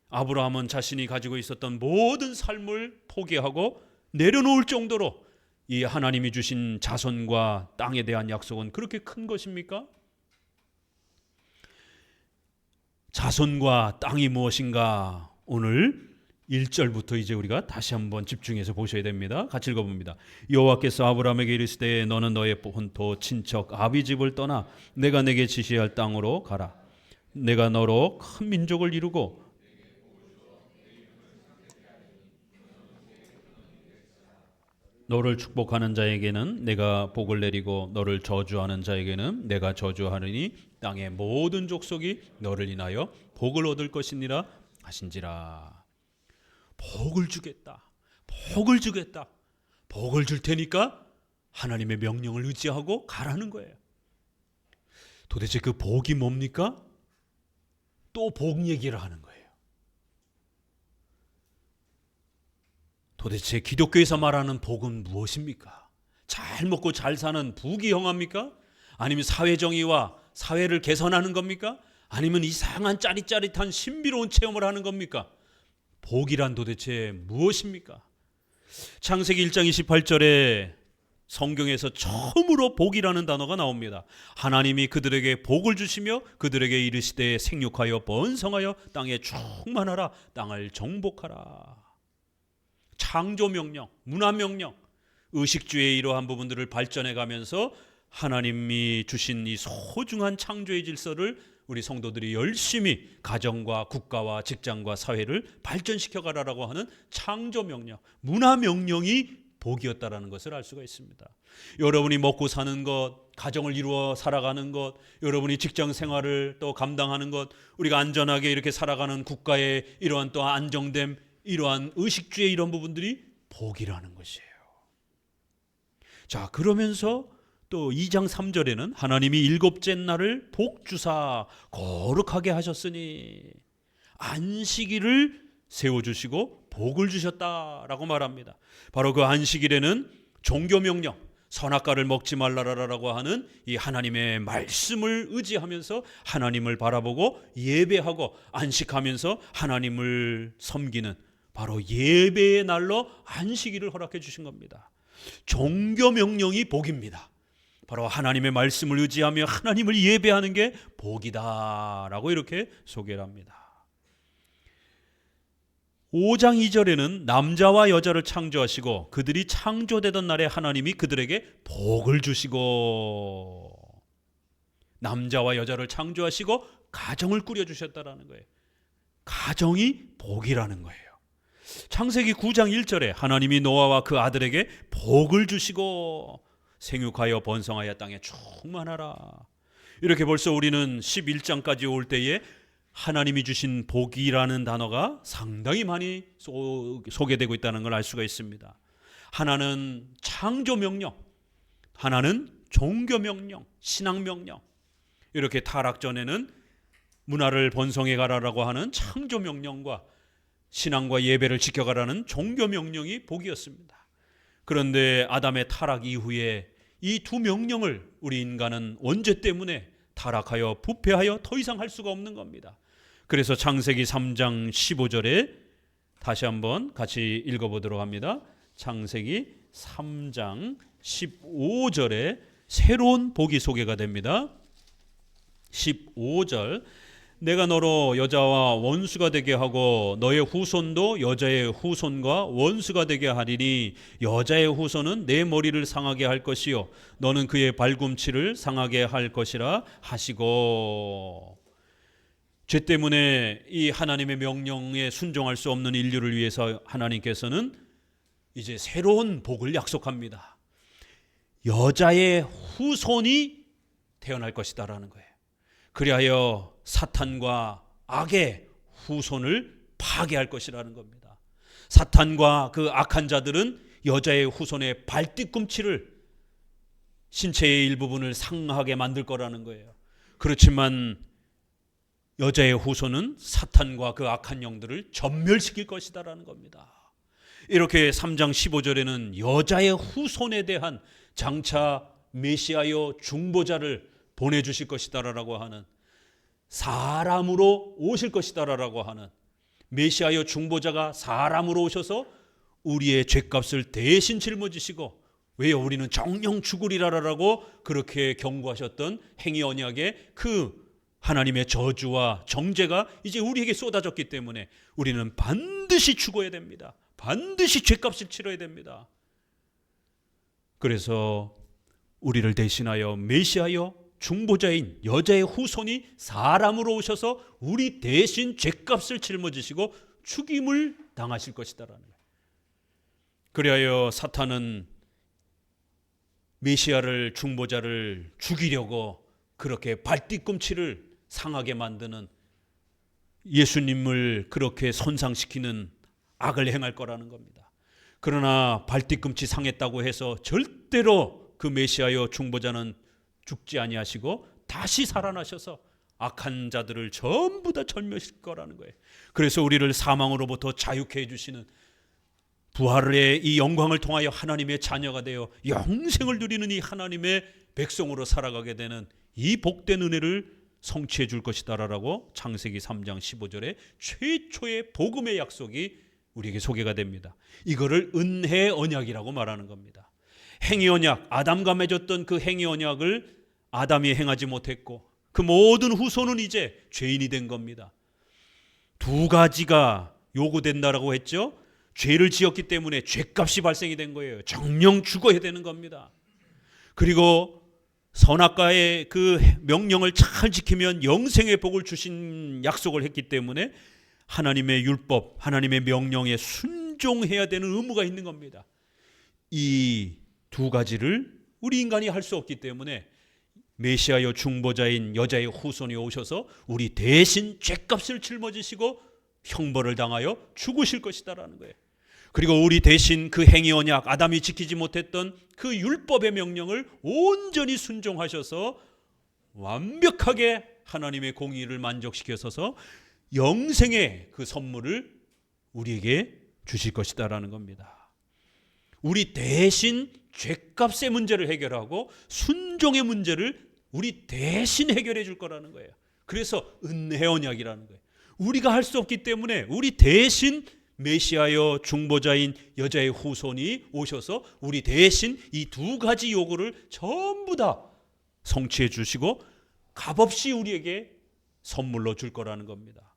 아브라함은 자신이 가지고 있었던 모든 삶을 포기하고 내려놓을 정도로 이 하나님이 주신 자손과 땅에 대한 약속은 그렇게 큰 것입니까? 자손과 땅이 무엇인가? 오늘 1절부터 이제 우리가 다시 한번 집중해서 보셔야 됩니다. 같이 읽어봅니다. 여호와께서 아브라함에게 이르시되 너는 너의 본토 친척 아비 집을 떠나 내가 내게 지시할 땅으로 가라. 내가 너로 큰 민족을 이루고 너를 축복하는 자에게는 내가 복을 내리고 너를 저주하는 자에게는 내가 저주하느니 땅의 모든 족속이 너를 인하여 복을 얻을 것이니라 하신지라. 복을 주겠다. 복을 주겠다. 복을 줄 테니까 하나님의 명령을 의지하고 가라는 거예요. 도대체 그 복이 뭡니까? 또 복 얘기를 하는 거예요. 도대체 기독교에서 말하는 복은 무엇입니까? 잘 먹고 잘 사는 부귀영화입니까? 아니면 사회정의와 사회를 개선하는 겁니까? 아니면 이상한 짜릿짜릿한 신비로운 체험을 하는 겁니까? 복이란 도대체 무엇입니까? 창세기 1장 28절에 성경에서 처음으로 복이라는 단어가 나옵니다. 하나님이 그들에게 복을 주시며 그들에게 이르시되 생육하여 번성하여 땅에 충만하라, 땅을 정복하라. 창조명령, 문화명령, 의식주의 이러한 부분들을 발전해 가면서 하나님이 주신 이 소중한 창조의 질서를 우리 성도들이 열심히 가정과 국가와 직장과 사회를 발전시켜 가라라고 하는 창조명령, 문화명령이 복이었다라는 것을 알 수가 있습니다. 여러분이 먹고 사는 것, 가정을 이루어 살아가는 것, 여러분이 직장 생활을 또 감당하는 것, 우리가 안전하게 이렇게 살아가는 국가의 이러한 또 안정됨, 이러한 의식주의 이런 부분들이 복이라는 것이에요. 자, 그러면서 또 2장 3절에는 하나님이 일곱째 날을 복주사 거룩하게 하셨으니 안식일을 세워주시고 복을 주셨다라고 말합니다. 바로 그 안식일에는 종교명령, 선악과를 먹지 말라라고 하는 이 하나님의 말씀을 의지하면서 하나님을 바라보고 예배하고 안식하면서 하나님을 섬기는 바로 예배의 날로 안식일을 허락해 주신 겁니다. 종교명령이 복입니다. 바로 하나님의 말씀을 의지하며 하나님을 예배하는 게 복이다라고 이렇게 소개를 합니다. 5장 2절에는 남자와 여자를 창조하시고 그들이 창조되던 날에 하나님이 그들에게 복을 주시고 남자와 여자를 창조하시고 가정을 꾸려주셨다라는 거예요. 가정이 복이라는 거예요. 창세기 9장 1절에 하나님이 노아와 그 아들에게 복을 주시고 생육하여 번성하여 땅에 충만하라. 이렇게 벌써 우리는 11장까지 올 때에 하나님이 주신 복이라는 단어가 상당히 많이 소개되고 있다는 걸 알 수가 있습니다. 하나는 창조명령, 하나는 종교명령, 신앙명령. 이렇게 타락 전에는 문화를 번성해 가라라고 하는 창조명령과 신앙과 예배를 지켜가라는 종교명령이 복이었습니다. 그런데 아담의 타락 이후에 이 두 명령을 우리 인간은 원죄 때문에 타락하여 부패하여 더 이상 할 수가 없는 겁니다. 그래서 창세기 3장 15절에 다시 한번 같이 읽어보도록 합니다. 창세기 3장 15절에 새로운 복이 소개가 됩니다. 15절 내가 너로 여자와 원수가 되게 하고 너의 후손도 여자의 후손과 원수가 되게 하리니 여자의 후손은 내 머리를 상하게 할 것이요 너는 그의 발꿈치를 상하게 할 것이라 하시고 죄 때문에 이 하나님의 명령에 순종할 수 없는 인류를 위해서 하나님께서는 이제 새로운 복을 약속합니다. 여자의 후손이 태어날 것이다라는 거예요. 그리하여 사탄과 악의 후손을 파괴할 것이라는 겁니다. 사탄과 그 악한 자들은 여자의 후손의 발뒤꿈치를, 신체의 일부분을 상하게 만들 거라는 거예요. 그렇지만 여자의 후손은 사탄과 그 악한 영들을 전멸시킬 것이다라는 겁니다. 이렇게 3장 15절에는 여자의 후손에 대한 장차 메시아여 중보자를 보내주실 것이다라고 하는, 사람으로 오실 것이다라고 하는, 메시아여 중보자가 사람으로 오셔서 우리의 죄값을 대신 짊어지시고, 왜요? 우리는 정령 죽으리라라고 그렇게 경고하셨던 행위 언약의 그 하나님의 저주와 정죄가 이제 우리에게 쏟아졌기 때문에 우리는 반드시 죽어야 됩니다. 반드시 죄값을 치러야 됩니다. 그래서 우리를 대신하여 메시아여 중보자인 여자의 후손이 사람으로 오셔서 우리 대신 죄값을 짊어지시고 죽임을 당하실 것이다라는 거예요. 그리하여 사탄은 메시아를, 중보자를 죽이려고 그렇게 발뒤꿈치를 상하게 만드는, 예수님을 그렇게 손상시키는 악을 행할 거라는 겁니다. 그러나 발뒤꿈치 상했다고 해서 절대로 그 메시아여 중보자는 죽지 아니하시고 다시 살아나셔서 악한 자들을 전부 다 절멸시킬 거라는 거예요. 그래서 우리를 사망으로부터 자유케 해주시는, 부활의 이 영광을 통하여 하나님의 자녀가 되어 영생을 누리는 이 하나님의 백성으로 살아가게 되는 이 복된 은혜를 성취해 줄 것이다라고 창세기 3장 15절에 최초의 복음의 약속이 우리에게 소개가 됩니다. 이거를 은혜 언약이라고 말하는 겁니다. 행위 언약, 아담과 맺었던 그 행위 언약을 아담이 행하지 못했고 그 모든 후손은 이제 죄인이 된 겁니다. 두 가지가 요구된다라고 했죠. 죄를 지었기 때문에 죄값이 발생이 된 거예요. 정령 죽어야 되는 겁니다. 그리고 선악과의 그 명령을 잘 지키면 영생의 복을 주신 약속을 했기 때문에 하나님의 율법, 하나님의 명령에 순종해야 되는 의무가 있는 겁니다. 이 두 가지를 우리 인간이 할 수 없기 때문에 메시아여 중보자인 여자의 후손이 오셔서 우리 대신 죄값을 짊어지시고 형벌을 당하여 죽으실 것이다라는 거예요. 그리고 우리 대신 그 행위 언약, 아담이 지키지 못했던 그 율법의 명령을 온전히 순종하셔서 완벽하게 하나님의 공의를 만족시켜서 영생의 그 선물을 우리에게 주실 것이다라는 겁니다. 우리 대신 죄값의 문제를 해결하고 순종의 문제를 우리 대신 해결해 줄 거라는 거예요. 그래서 은혜 언약이라는 거예요. 우리가 할 수 없기 때문에 우리 대신 메시아여 중보자인 여자의 후손이 오셔서 우리 대신 이 두 가지 요구를 전부 다 성취해 주시고 값없이 우리에게 선물로 줄 거라는 겁니다.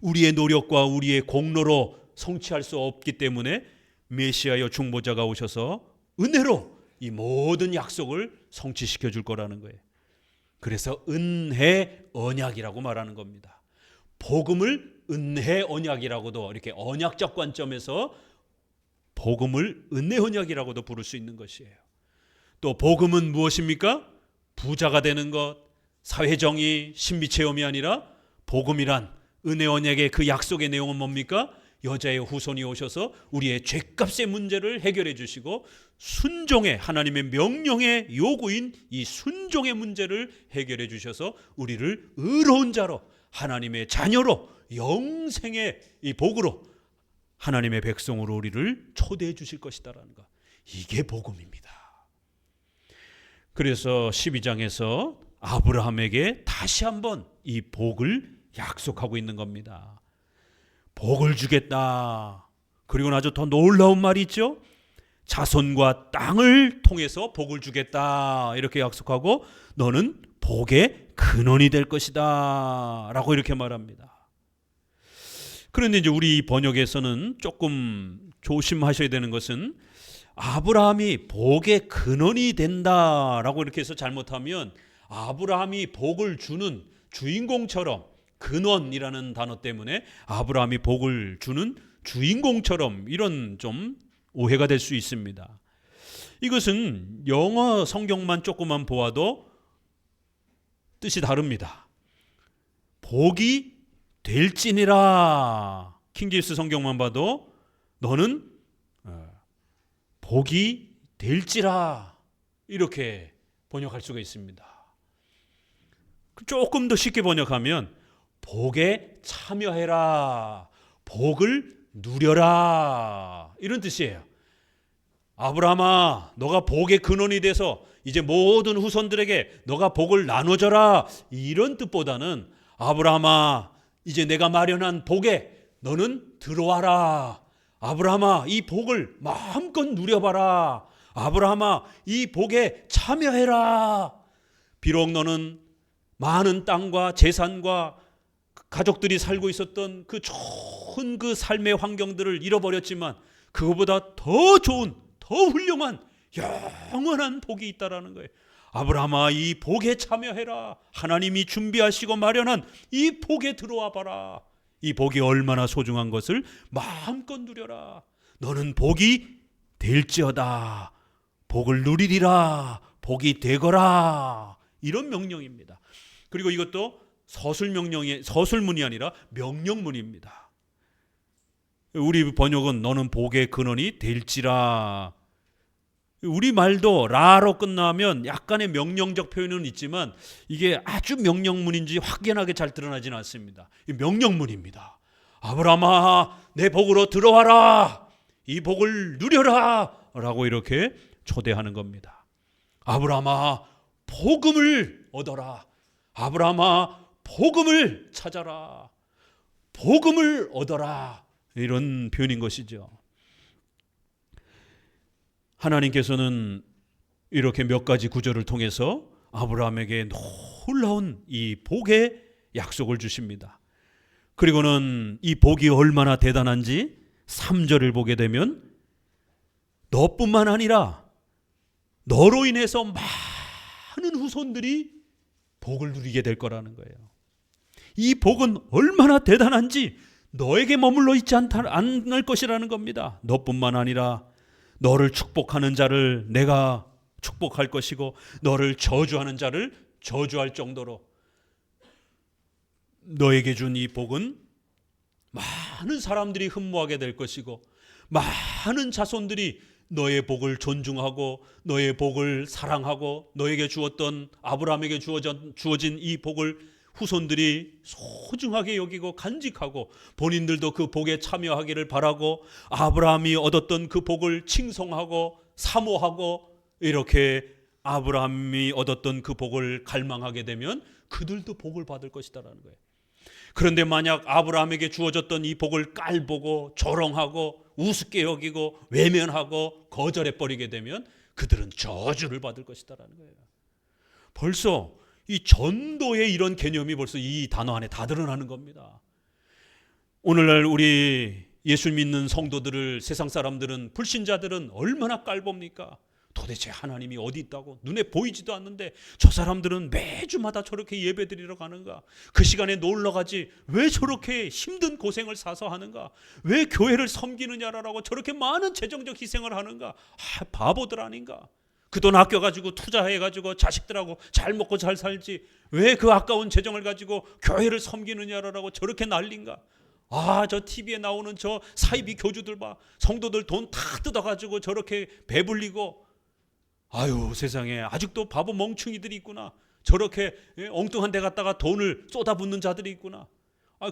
우리의 노력과 우리의 공로로 성취할 수 없기 때문에 메시아여 중보자가 오셔서 은혜로 이 모든 약속을 성취시켜 줄 거라는 거예요. 그래서 은혜 언약이라고 말하는 겁니다. 복음을 은혜 언약이라고도, 이렇게 언약적 관점에서 복음을 은혜 언약이라고도 부를 수 있는 것이에요. 또 복음은 무엇입니까? 부자가 되는 것, 사회정의, 신비체험이 아니라 복음이란 은혜 언약의 그 약속의 내용은 뭡니까? 여자의 후손이 오셔서 우리의 죄값의 문제를 해결해 주시고 순종의, 하나님의 명령의 요구인 이 순종의 문제를 해결해 주셔서 우리를 의로운 자로, 하나님의 자녀로, 영생의 이 복으로 하나님의 백성으로 우리를 초대해 주실 것이다라는 것. 이게 복음입니다. 그래서 12장에서 아브라함에게 다시 한번 이 복을 약속하고 있는 겁니다. 복을 주겠다. 그리고 아주 더 놀라운 말이 있죠. 자손과 땅을 통해서 복을 주겠다. 이렇게 약속하고 너는 복의 근원이 될 것이다. 라고 이렇게 말합니다. 그런데 이제 우리 번역에서는 조금 조심하셔야 되는 것은 아브라함이 복의 근원이 된다라고 이렇게 해서 잘못하면 아브라함이 복을 주는 주인공처럼 근원이라는 단어 때문에 아브라함이 복을 주는 주인공처럼 이런 좀 오해가 될 수 있습니다. 이것은 영어 성경만 조금만 보아도 뜻이 다릅니다. 복이 될지니라. 킹제임스 성경만 봐도 너는 복이 될지라 이렇게 번역할 수가 있습니다. 조금 더 쉽게 번역하면 복에 참여해라, 복을 누려라 이런 뜻이에요. 아브라함아, 너가 복의 근원이 돼서 이제 모든 후손들에게 너가 복을 나눠줘라 이런 뜻보다는 아브라함아, 이제 내가 마련한 복에 너는 들어와라. 아브라함아, 이 복을 마음껏 누려봐라. 아브라함아, 이 복에 참여해라. 비록 너는 많은 땅과 재산과 가족들이 살고 있었던 그 좋은 그 삶의 환경들을 잃어버렸지만 그거보다 더 좋은, 더 훌륭한 영원한 복이 있다라는 거예요. 아브라함아, 이 복에 참여해라. 하나님이 준비하시고 마련한 이 복에 들어와 봐라. 이 복이 얼마나 소중한 것을 마음껏 누려라. 너는 복이 될지어다. 복을 누리리라. 복이 되거라. 이런 명령입니다. 그리고 이것도 서술문이 아니라 명령문입니다. 우리 번역은 너는 복의 근원이 될지라. 우리 말도 라로 끝나면 약간의 명령적 표현은 있지만 이게 아주 명령문인지 확연하게 잘 드러나지는 않습니다. 명령문입니다. 아브라함아, 내 복으로 들어와라. 이 복을 누려라 라고 이렇게 초대하는 겁니다. 아브라함아, 복음을 얻어라. 아브라함아, 복음을 찾아라. 복음을 얻어라. 이런 표현인 것이죠. 하나님께서는 이렇게 몇 가지 구절을 통해서 아브라함에게 놀라운 이 복의 약속을 주십니다. 그리고는 이 복이 얼마나 대단한지 3절을 보게 되면 너뿐만 아니라 너로 인해서 많은 후손들이 복을 누리게 될 거라는 거예요. 이 복은 얼마나 대단한지 너에게 머물러 있지 않을 것이라는 겁니다. 너뿐만 아니라 너를 축복하는 자를 내가 축복할 것이고 너를 저주하는 자를 저주할 정도로 너에게 준 이 복은 많은 사람들이 흠모하게 될 것이고 많은 자손들이 너의 복을 존중하고 너의 복을 사랑하고 너에게 주었던 아브라함에게 주어진 이 복을 후손들이 소중하게 여기고 간직하고 본인들도 그 복에 참여하기를 바라고 아브라함이 얻었던 그 복을 칭송하고 사모하고 이렇게 아브라함이 얻었던 그 복을 갈망하게 되면 그들도 복을 받을 것이다라는 거예요. 그런데 만약 아브라함에게 주어졌던 이 복을 깔보고 조롱하고 우습게 여기고 외면하고 거절해버리게 되면 그들은 저주를 받을 것이다라는 거예요. 벌써 이 전도의 이런 개념이 벌써 이 단어 안에 다 드러나는 겁니다. 오늘날 우리 예수 믿는 성도들을 세상 사람들은 불신자들은 얼마나 깔봅니까? 도대체 하나님이 어디 있다고 눈에 보이지도 않는데 저 사람들은 매주마다 저렇게 예배드리러 가는가? 그 시간에 놀러 가지 왜 저렇게 힘든 고생을 사서 하는가? 왜 교회를 섬기느냐라고 저렇게 많은 재정적 희생을 하는가? 바보들 아닌가? 그 돈 아껴가지고 투자해가지고 자식들하고 잘 먹고 잘 살지 왜 그 아까운 재정을 가지고 교회를 섬기느냐라고 저렇게 난린가? 저 TV에 나오는 저 사이비 교주들 봐. 성도들 돈 다 뜯어가지고 저렇게 배불리고 아유 세상에 아직도 바보 멍충이들이 있구나. 저렇게 엉뚱한 데 갔다가 돈을 쏟아붓는 자들이 있구나.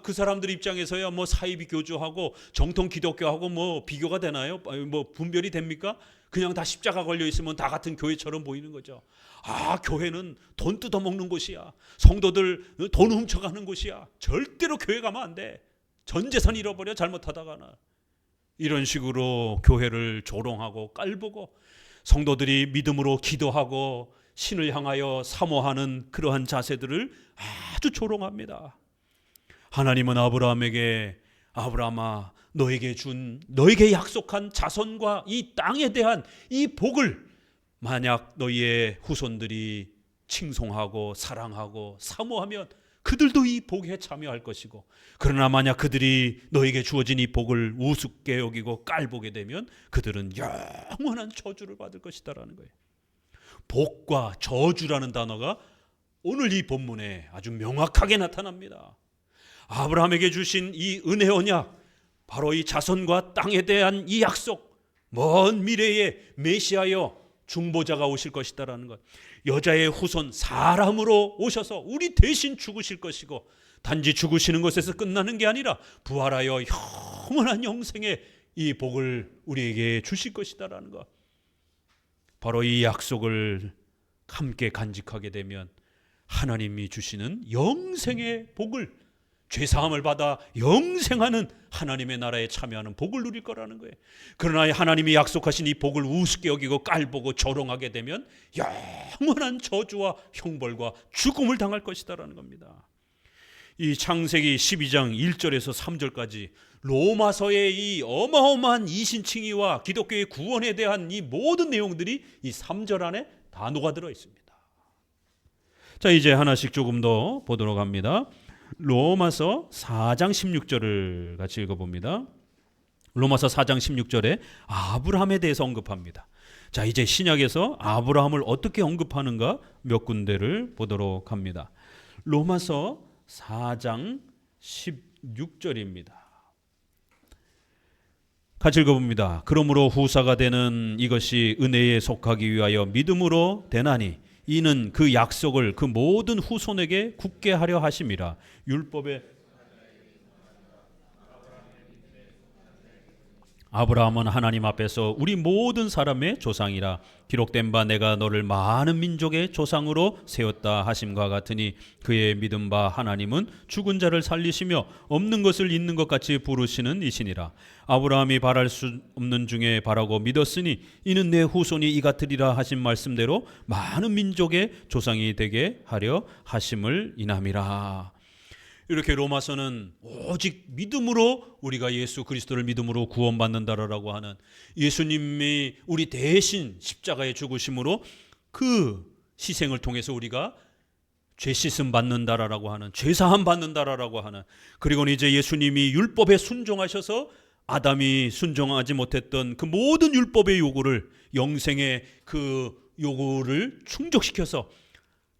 그 사람들 입장에서야 뭐 사이비 교주하고 정통 기독교하고 뭐 비교가 되나요? 뭐 분별이 됩니까? 그냥 다 십자가 걸려 있으면 다 같은 교회처럼 보이는 거죠. 교회는 돈 뜯어먹는 곳이야. 성도들 돈 훔쳐가는 곳이야. 절대로 교회 가면 안 돼. 전 재산 잃어버려 잘못하다가는. 이런 식으로 교회를 조롱하고 깔보고 성도들이 믿음으로 기도하고 신을 향하여 사모하는 그러한 자세들을 아주 조롱합니다. 하나님은 아브라함에게 아브라함아 너에게 약속한 자손과 이 땅에 대한 이 복을 만약 너희의 후손들이 칭송하고 사랑하고 사모하면 그들도 이 복에 참여할 것이고, 그러나 만약 그들이 너에게 주어진 이 복을 우습게 여기고 깔보게 되면 그들은 영원한 저주를 받을 것이다라는 거예요. 복과 저주라는 단어가 오늘 이 본문에 아주 명확하게 나타납니다. 아브라함에게 주신 이 은혜 언약, 바로 이 자손과 땅에 대한 이 약속, 먼 미래에 메시아여 중보자가 오실 것이다라는 것, 여자의 후손 사람으로 오셔서 우리 대신 죽으실 것이고, 단지 죽으시는 것에서 끝나는 게 아니라 부활하여 영원한 영생의 이 복을 우리에게 주실 것이다라는 것, 바로 이 약속을 함께 간직하게 되면 하나님이 주시는 영생의 복을, 죄사함을 받아 영생하는 하나님의 나라에 참여하는 복을 누릴 거라는 거예요. 그러나 하나님이 약속하신 이 복을 우습게 여기고 깔보고 조롱하게 되면 영원한 저주와 형벌과 죽음을 당할 것이다라는 겁니다. 이 창세기 12장 1절에서 3절까지 로마서의 이 어마어마한 이신칭의와 기독교의 구원에 대한 이 모든 내용들이 이 3절 안에 다 녹아들어 있습니다. 자, 이제 하나씩 조금 더 보도록 합니다. 로마서 4장 16절을 같이 읽어봅니다. 로마서 4장 16절에 아브라함에 대해서 언급합니다. 자, 이제 신약에서 아브라함을 어떻게 언급하는가 몇 군데를 보도록 합니다. 로마서 4장 16절입니다. 같이 읽어봅니다. 그러므로 후사가 되는 이것이 은혜에 속하기 위하여 믿음으로 되나니 이는 그 약속을 그 모든 후손에게 굳게 하려 하심이라. 율법의 아브라함은 하나님 앞에서 우리 모든 사람의 조상이라 기록된 바 내가 너를 많은 민족의 조상으로 세웠다 하심과 같으니 그의 믿은 바 하나님은 죽은 자를 살리시며 없는 것을 있는 것 같이 부르시는 이시니라. 아브라함이 바랄 수 없는 중에 바라고 믿었으니 이는 내 후손이 이 같으리라 하신 말씀대로 많은 민족의 조상이 되게 하려 하심을 인함이라. 이렇게 로마서는 오직 믿음으로 우리가 예수 그리스도를 믿음으로 구원받는다라고 하는, 예수님이 우리 대신 십자가에 죽으심으로 그 희생을 통해서 우리가 죄 씻음 받는다라고 하는, 죄 사함 받는다라고 하는, 그리고는 이제 예수님이 율법에 순종하셔서 아담이 순종하지 못했던 그 모든 율법의 요구를, 영생의 그 요구를 충족시켜서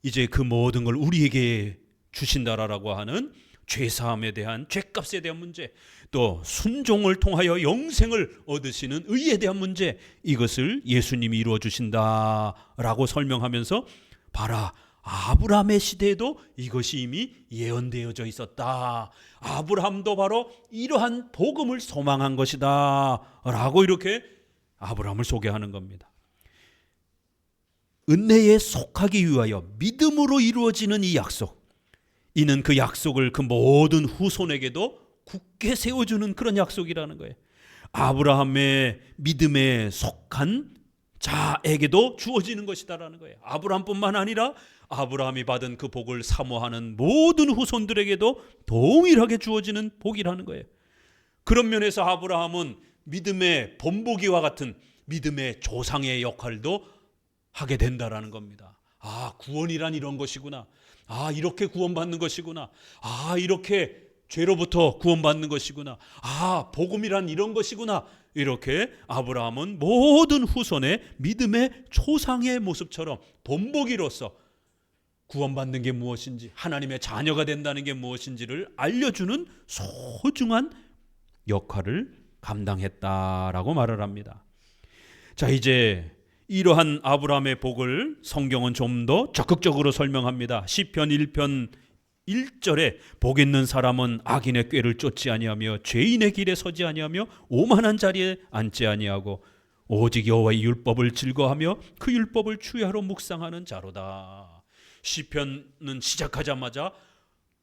이제 그 모든 걸 우리에게 주신다라고 하는 죄사함에 대한, 죄값에 대한 문제, 또 순종을 통하여 영생을 얻으시는 의에 대한 문제, 이것을 예수님이 이루어 주신다라고 설명하면서 봐라, 아브라함의 시대에도 이것이 이미 예언되어져 있었다. 아브라함도 바로 이러한 복음을 소망한 것이다 라고 이렇게 아브라함을 소개하는 겁니다. 은혜에 속하기 위하여 믿음으로 이루어지는 이 약속, 이는 그 약속을 그 모든 후손에게도 굳게 세워주는 그런 약속이라는 거예요. 아브라함의 믿음에 속한 자에게도 주어지는 것이다라는 거예요. 아브라함뿐만 아니라 아브라함이 받은 그 복을 사모하는 모든 후손들에게도 동일하게 주어지는 복이라는 거예요. 그런 면에서 아브라함은 믿음의 본보기와 같은 믿음의 조상의 역할도 하게 된다라는 겁니다. 아, 구원이란 이런 것이구나. 아, 이렇게 구원받는 것이구나. 아, 이렇게 죄로부터 구원받는 것이구나. 아, 복음이란 이런 것이구나. 이렇게 아브라함은 모든 후손의 믿음의 초상의 모습처럼 본보기로서 구원받는 게 무엇인지, 하나님의 자녀가 된다는 게 무엇인지를 알려주는 소중한 역할을 감당했다라고 말을 합니다. 자, 이제 이러한 아브라함의 복을 성경은 좀 더 적극적으로 설명합니다. 시편 1편 1절에 복 있는 사람은 악인의 꾀를 쫓지 아니하며 죄인의 길에 서지 아니하며 오만한 자리에 앉지 아니하고 오직 여호와의 율법을 즐거워하며 그 율법을 주야로 묵상하는 자로다. 시편은 시작하자마자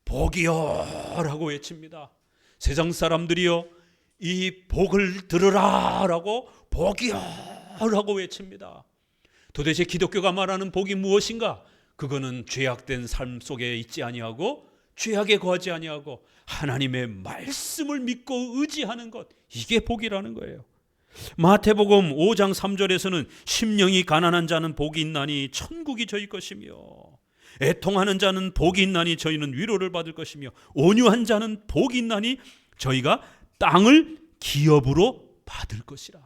복이여 라고 외칩니다. 세상 사람들이여 이 복을 들으라 라고 복이여 라고 외칩니다. 도대체 기독교가 말하는 복이 무엇인가? 그거는 죄악된 삶 속에 있지 아니하고 죄악에 거하지 아니하고 하나님의 말씀을 믿고 의지하는 것, 이게 복이라는 거예요. 마태복음 5장 3절에서는 심령이 가난한 자는 복이 있나니 천국이 저희 것이며, 애통하는 자는 복이 있나니 저희는 위로를 받을 것이며 온유한 자는 복이 있나니 저희가 땅을 기업으로 받을 것이라.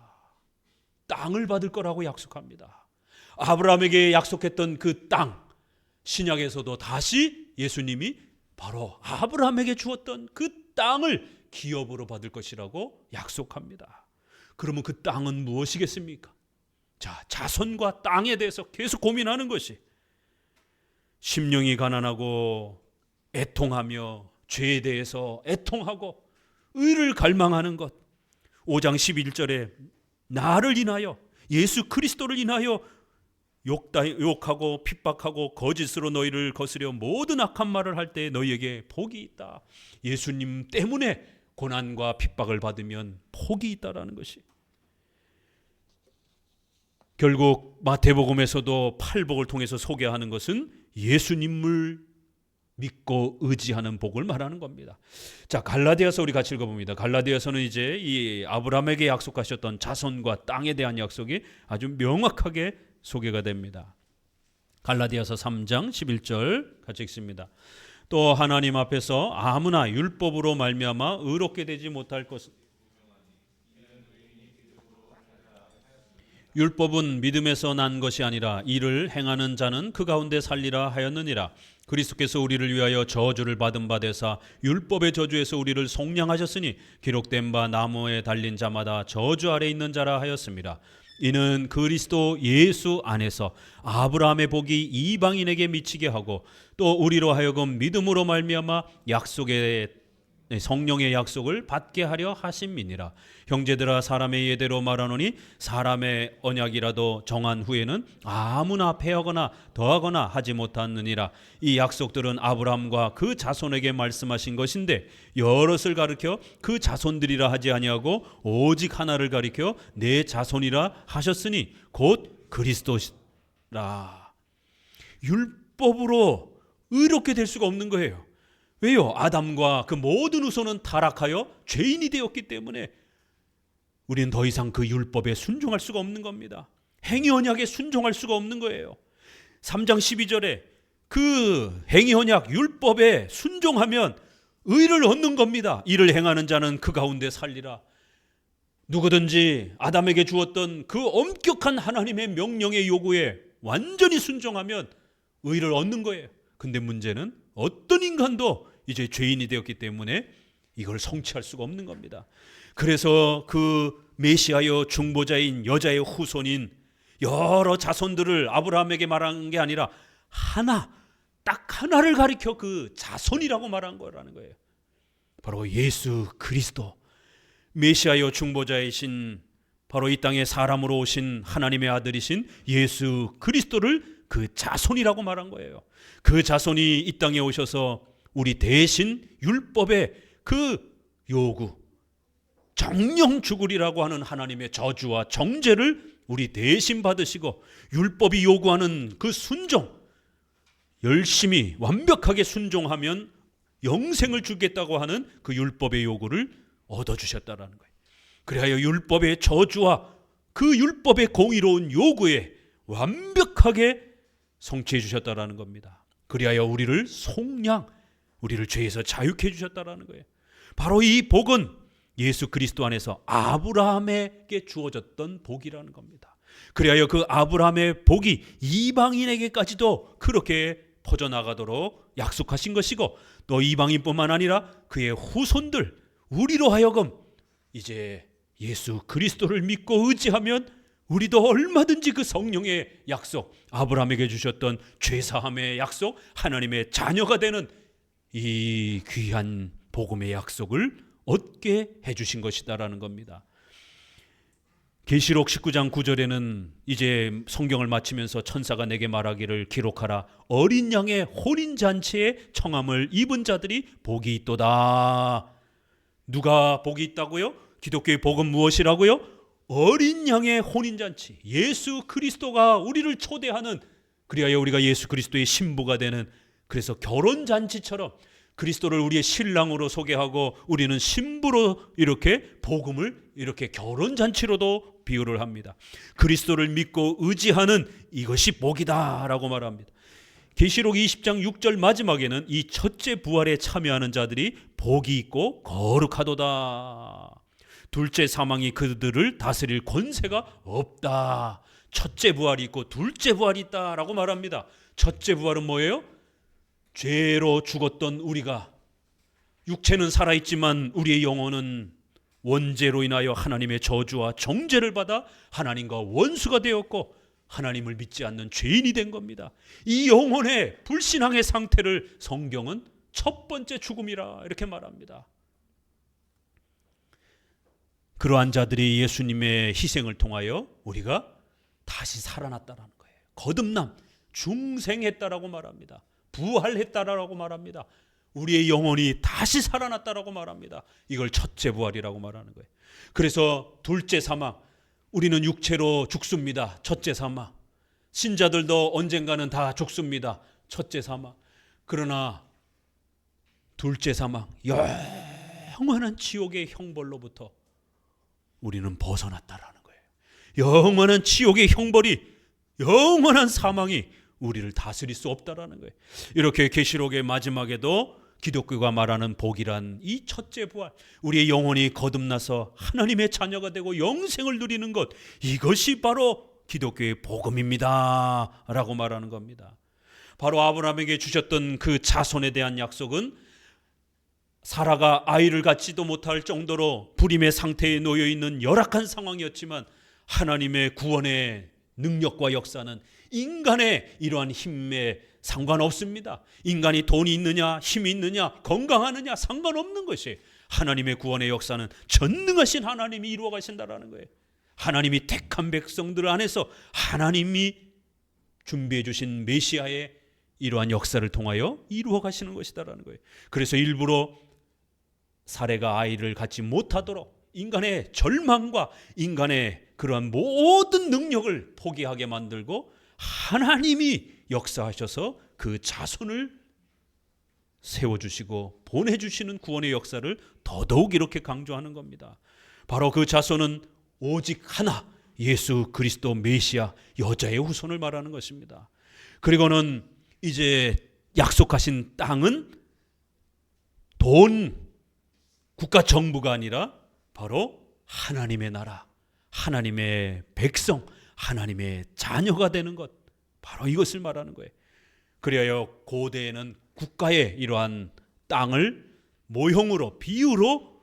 땅을 받을 거라고 약속합니다. 아브라함에게 약속했던 그 땅, 신약에서도 다시 예수님이 바로 아브라함에게 주었던 그 땅을 기업으로 받을 것이라고 약속합니다. 그러면 그 땅은 무엇이겠습니까? 자, 자손과 땅에 대해서 계속 고민하는 것이, 심령이 가난하고 애통하며 죄에 대해서 애통하고 의를 갈망하는 것. 5장 11절에 나를 인하여, 예수 그리스도를 인하여 욕하고 핍박하고 거짓으로 너희를 거스려 모든 악한 말을 할 때 너희에게 복이 있다. 예수님 때문에 고난과 핍박을 받으면 복이 있다라는 것이, 결국 마태복음에서도 팔복을 통해서 소개하는 것은 예수님을 믿고 의지하는 복을 말하는 겁니다. 자, 갈라디아서 우리 같이 읽어봅니다. 갈라디아서는 이제 이 아브라함에게 약속하셨던 자손과 땅에 대한 약속이 아주 명확하게 소개가 됩니다. 갈라디아서 3장 11절 같이 읽습니다. 또 하나님 앞에서 아무나 율법으로 말미암아 의롭게 되지 못할 것은, 율법은 믿음에서 난 것이 아니라 이를 행하는 자는 그 가운데 살리라 하였느니라. 그리스도께서 우리를 위하여 저주를 받은 바 되사 율법의 저주에서 우리를 속량하셨으니 기록된 바 나무에 달린 자마다 저주 아래 있는 자라 하였습니다. 이는 그리스도 예수 안에서 아브라함의 복이 이방인에게 미치게 하고 또 우리로 하여금 믿음으로 말미암아 약속의 성령의 약속을 받게 하려 하심이니라. 형제들아, 사람의 예대로 말하노니 사람의 언약이라도 정한 후에는 아무나 패하거나 더하거나 하지 못하느니라. 이 약속들은 아브라함과 그 자손에게 말씀하신 것인데 여럿을 가리켜 그 자손들이라 하지 아니하고 오직 하나를 가리켜 내 자손이라 하셨으니 곧 그리스도라. 율법으로 의롭게 될 수가 없는 거예요. 왜요? 아담과 그 모든 후손은 타락하여 죄인이 되었기 때문에 우리는 더 이상 그 율법에 순종할 수가 없는 겁니다. 행위 언약에 순종할 수가 없는 거예요. 3장 12절에 그 행위 언약 율법에 순종하면 의를 얻는 겁니다. 이를 행하는 자는 그 가운데 살리라. 누구든지 아담에게 주었던 그 엄격한 하나님의 명령의 요구에 완전히 순종하면 의를 얻는 거예요. 근데 문제는 어떤 인간도 이제 죄인이 되었기 때문에 이걸 성취할 수가 없는 겁니다. 그래서 그 메시아여 중보자인 여자의 후손인 여러 자손들을 아브라함에게 말한 게 아니라 하나, 딱 하나를 가리켜 그 자손이라고 말한 거라는 거예요. 바로 예수 그리스도, 메시아여 중보자이신 바로 이 땅에 사람으로 오신 하나님의 아들이신 예수 그리스도를 그 자손이라고 말한 거예요. 그 자손이 이 땅에 오셔서 우리 대신 율법의 그 요구, 정령 죽으리라고 하는 하나님의 저주와 정죄를 우리 대신 받으시고 율법이 요구하는 그 순종, 열심히 완벽하게 순종하면 영생을 주겠다고 하는 그 율법의 요구를 얻어주셨다라는 거예요. 그리하여 율법의 저주와 그 율법의 공의로운 요구에 완벽하게 성취해 주셨다라는 겁니다. 그리하여 우리를 속량, 우리를 죄에서 자유케 해주셨다라는 거예요. 바로 이 복은 예수 그리스도 안에서 아브라함에게 주어졌던 복이라는 겁니다. 그리하여 그 아브라함의 복이 이방인에게까지도 그렇게 퍼져나가도록 약속하신 것이고 또 이방인뿐만 아니라 그의 후손들, 우리로 하여금 이제 예수 그리스도를 믿고 의지하면 우리도 얼마든지 그 성령의 약속, 아브라함에게 주셨던 죄사함의 약속, 하나님의 자녀가 되는 이 귀한 복음의 약속을 얻게 해주신 것이다라는 겁니다. 계시록 19장 9절에는 이제 성경을 마치면서 천사가 내게 말하기를 기록하라. 어린 양의 혼인잔치에 청함을 입은 자들이 복이 있도다. 누가 복이 있다고요? 기독교의 복은 무엇이라고요? 어린 양의 혼인잔치, 예수 그리스도가 우리를 초대하는, 그리하여 우리가 예수 그리스도의 신부가 되는, 그래서 결혼잔치처럼 그리스도를 우리의 신랑으로 소개하고 우리는 신부로 이렇게 복음을 이렇게 결혼잔치로도 비유를 합니다. 그리스도를 믿고 의지하는 이것이 복이다라고 말합니다. 계시록 20장 6절 마지막에는 이 첫째 부활에 참여하는 자들이 복이 있고 거룩하도다. 둘째 사망이 그들을 다스릴 권세가 없다. 첫째 부활이 있고 둘째 부활이 있다라고 말합니다. 첫째 부활은 뭐예요? 죄로 죽었던 우리가, 육체는 살아있지만 우리의 영혼은 원죄로 인하여 하나님의 저주와 정죄를 받아 하나님과 원수가 되었고 하나님을 믿지 않는 죄인이 된 겁니다. 이 영혼의 불신앙의 상태를 성경은 첫 번째 죽음이라 이렇게 말합니다. 그러한 자들이 예수님의 희생을 통하여 우리가 다시 살아났다라는 거예요. 거듭남, 중생했다라고 말합니다. 부활했다라고 말합니다. 우리의 영혼이 다시 살아났다라고 말합니다. 이걸 첫째 부활이라고 말하는 거예요. 그래서 둘째 사망, 우리는 육체로 죽습니다. 첫째 사망. 신자들도 언젠가는 다 죽습니다. 첫째 사망. 그러나 둘째 사망, 영원한 지옥의 형벌로부터 우리는 벗어났다라는 거예요. 영원한 지옥의 형벌이, 영원한 사망이 우리를 다스릴 수 없다라는 거예요. 이렇게 계시록의 마지막에도 기독교가 말하는 복이란 이 첫째 부활, 우리의 영혼이 거듭나서 하나님의 자녀가 되고 영생을 누리는 것, 이것이 바로 기독교의 복음입니다 라고 말하는 겁니다. 바로 아브라함에게 주셨던 그 자손에 대한 약속은 사라가 아이를 갖지도 못할 정도로 불임의 상태에 놓여 있는 열악한 상황이었지만 하나님의 구원의 능력과 역사는 인간의 이러한 힘에 상관없습니다. 인간이 돈이 있느냐, 힘이 있느냐, 건강하느냐 상관없는 것이, 하나님의 구원의 역사는 전능하신 하나님이 이루어 가신다라는 거예요. 하나님이 택한 백성들 안에서 하나님이 준비해 주신 메시아의 이러한 역사를 통하여 이루어 가시는 것이다라는 거예요. 그래서 일부러 사례가 아이를 갖지 못하도록 인간의 절망과 인간의 그러한 모든 능력을 포기하게 만들고 하나님이 역사하셔서 그 자손을 세워주시고 보내주시는 구원의 역사를 더더욱 이렇게 강조하는 겁니다. 바로 그 자손은 오직 하나, 예수 그리스도 메시아 여자의 후손을 말하는 것입니다. 그리고는 이제 약속하신 땅은 돈, 국가 정부가 아니라 바로 하나님의 나라, 하나님의 백성, 하나님의 자녀가 되는 것, 바로 이것을 말하는 거예요. 그리하여 고대에는 국가의 이러한 땅을 모형으로, 비유로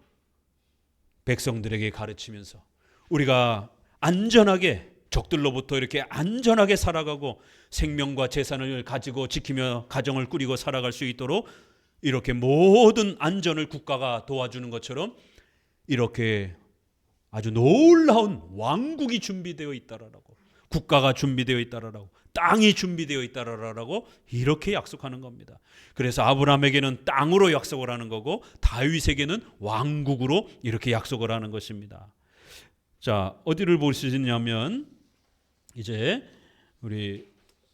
백성들에게 가르치면서 우리가 안전하게, 적들로부터 이렇게 안전하게 살아가고 생명과 재산을 가지고 지키며 가정을 꾸리고 살아갈 수 있도록 이렇게 모든 안전을 국가가 도와주는 것처럼 이렇게 아주 놀라운 왕국이 준비되어 있다라고, 국가가 준비되어 있다라고, 땅이 준비되어 있다라고 이렇게 약속하는 겁니다. 그래서 아브라함에게는 땅으로 약속을 하는 거고 다윗에게는 왕국으로 이렇게 약속을 하는 것입니다. 자, 어디를 보시냐면 이제 우리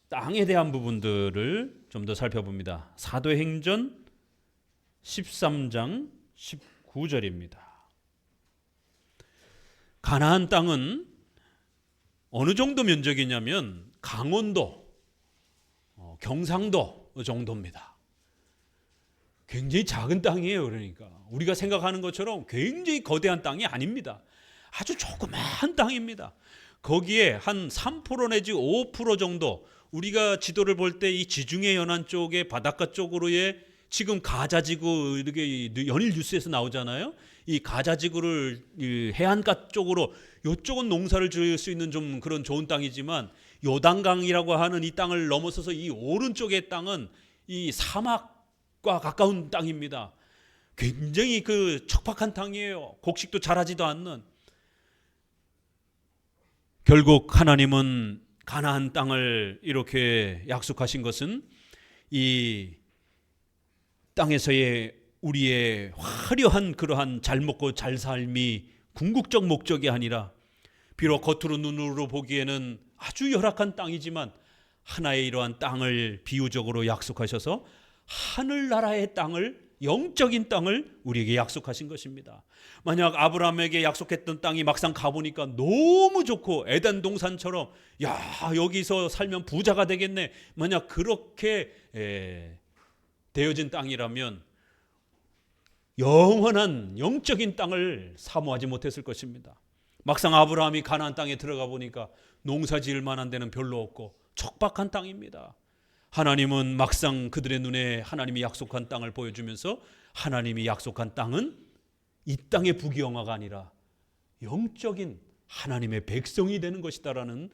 땅에 대한 부분들을 좀 더 살펴봅니다. 사도행전 13장 19절입니다. 가나안 땅은 어느 정도 면적이냐면 강원도, 경상도 정도입니다. 굉장히 작은 땅이에요. 그러니까 우리가 생각하는 것처럼 굉장히 거대한 땅이 아닙니다. 아주 조그마한 땅입니다. 거기에 한 3% 내지 5% 정도, 우리가 지도를 볼 때 이 지중해 연안 쪽에 바닷가 쪽으로의 지금 가자지구, 이렇게 연일 뉴스에서 나오잖아요. 이 가자지구를 해안가 쪽으로, 이쪽은 농사를 지을 수 있는 좀 그런 좋은 땅이지만 요단강이라고 하는 이 땅을 넘어서서 이 오른쪽의 땅은 이 사막과 가까운 땅입니다. 굉장히 그 척박한 땅이에요. 곡식도 자라지도 않는. 결국 하나님은 가나안 땅을 이렇게 약속하신 것은 이 땅에서의 우리의 화려한 그러한 잘 먹고 잘 삶이 궁극적 목적이 아니라, 비록 겉으로 눈으로 보기에는 아주 열악한 땅이지만 하나의 이러한 땅을 비유적으로 약속하셔서 하늘나라의 땅을 영적인 땅을 우리에게 약속하신 것입니다. 만약 아브라함에게 약속했던 땅이 막상 가보니까 너무 좋고 에덴 동산처럼 야 여기서 살면 부자가 되겠네, 만약 그렇게 되어진 땅이라면 영원한 영적인 땅을 사모하지 못했을 것입니다. 막상 아브라함이 가나안 땅에 들어가 보니까 농사 지을 만한 데는 별로 없고 척박한 땅입니다. 하나님은 막상 그들의 눈에 하나님이 약속한 땅을 보여주면서 하나님이 약속한 땅은 이 땅의 부귀영화가 아니라 영적인 하나님의 백성이 되는 것이다라는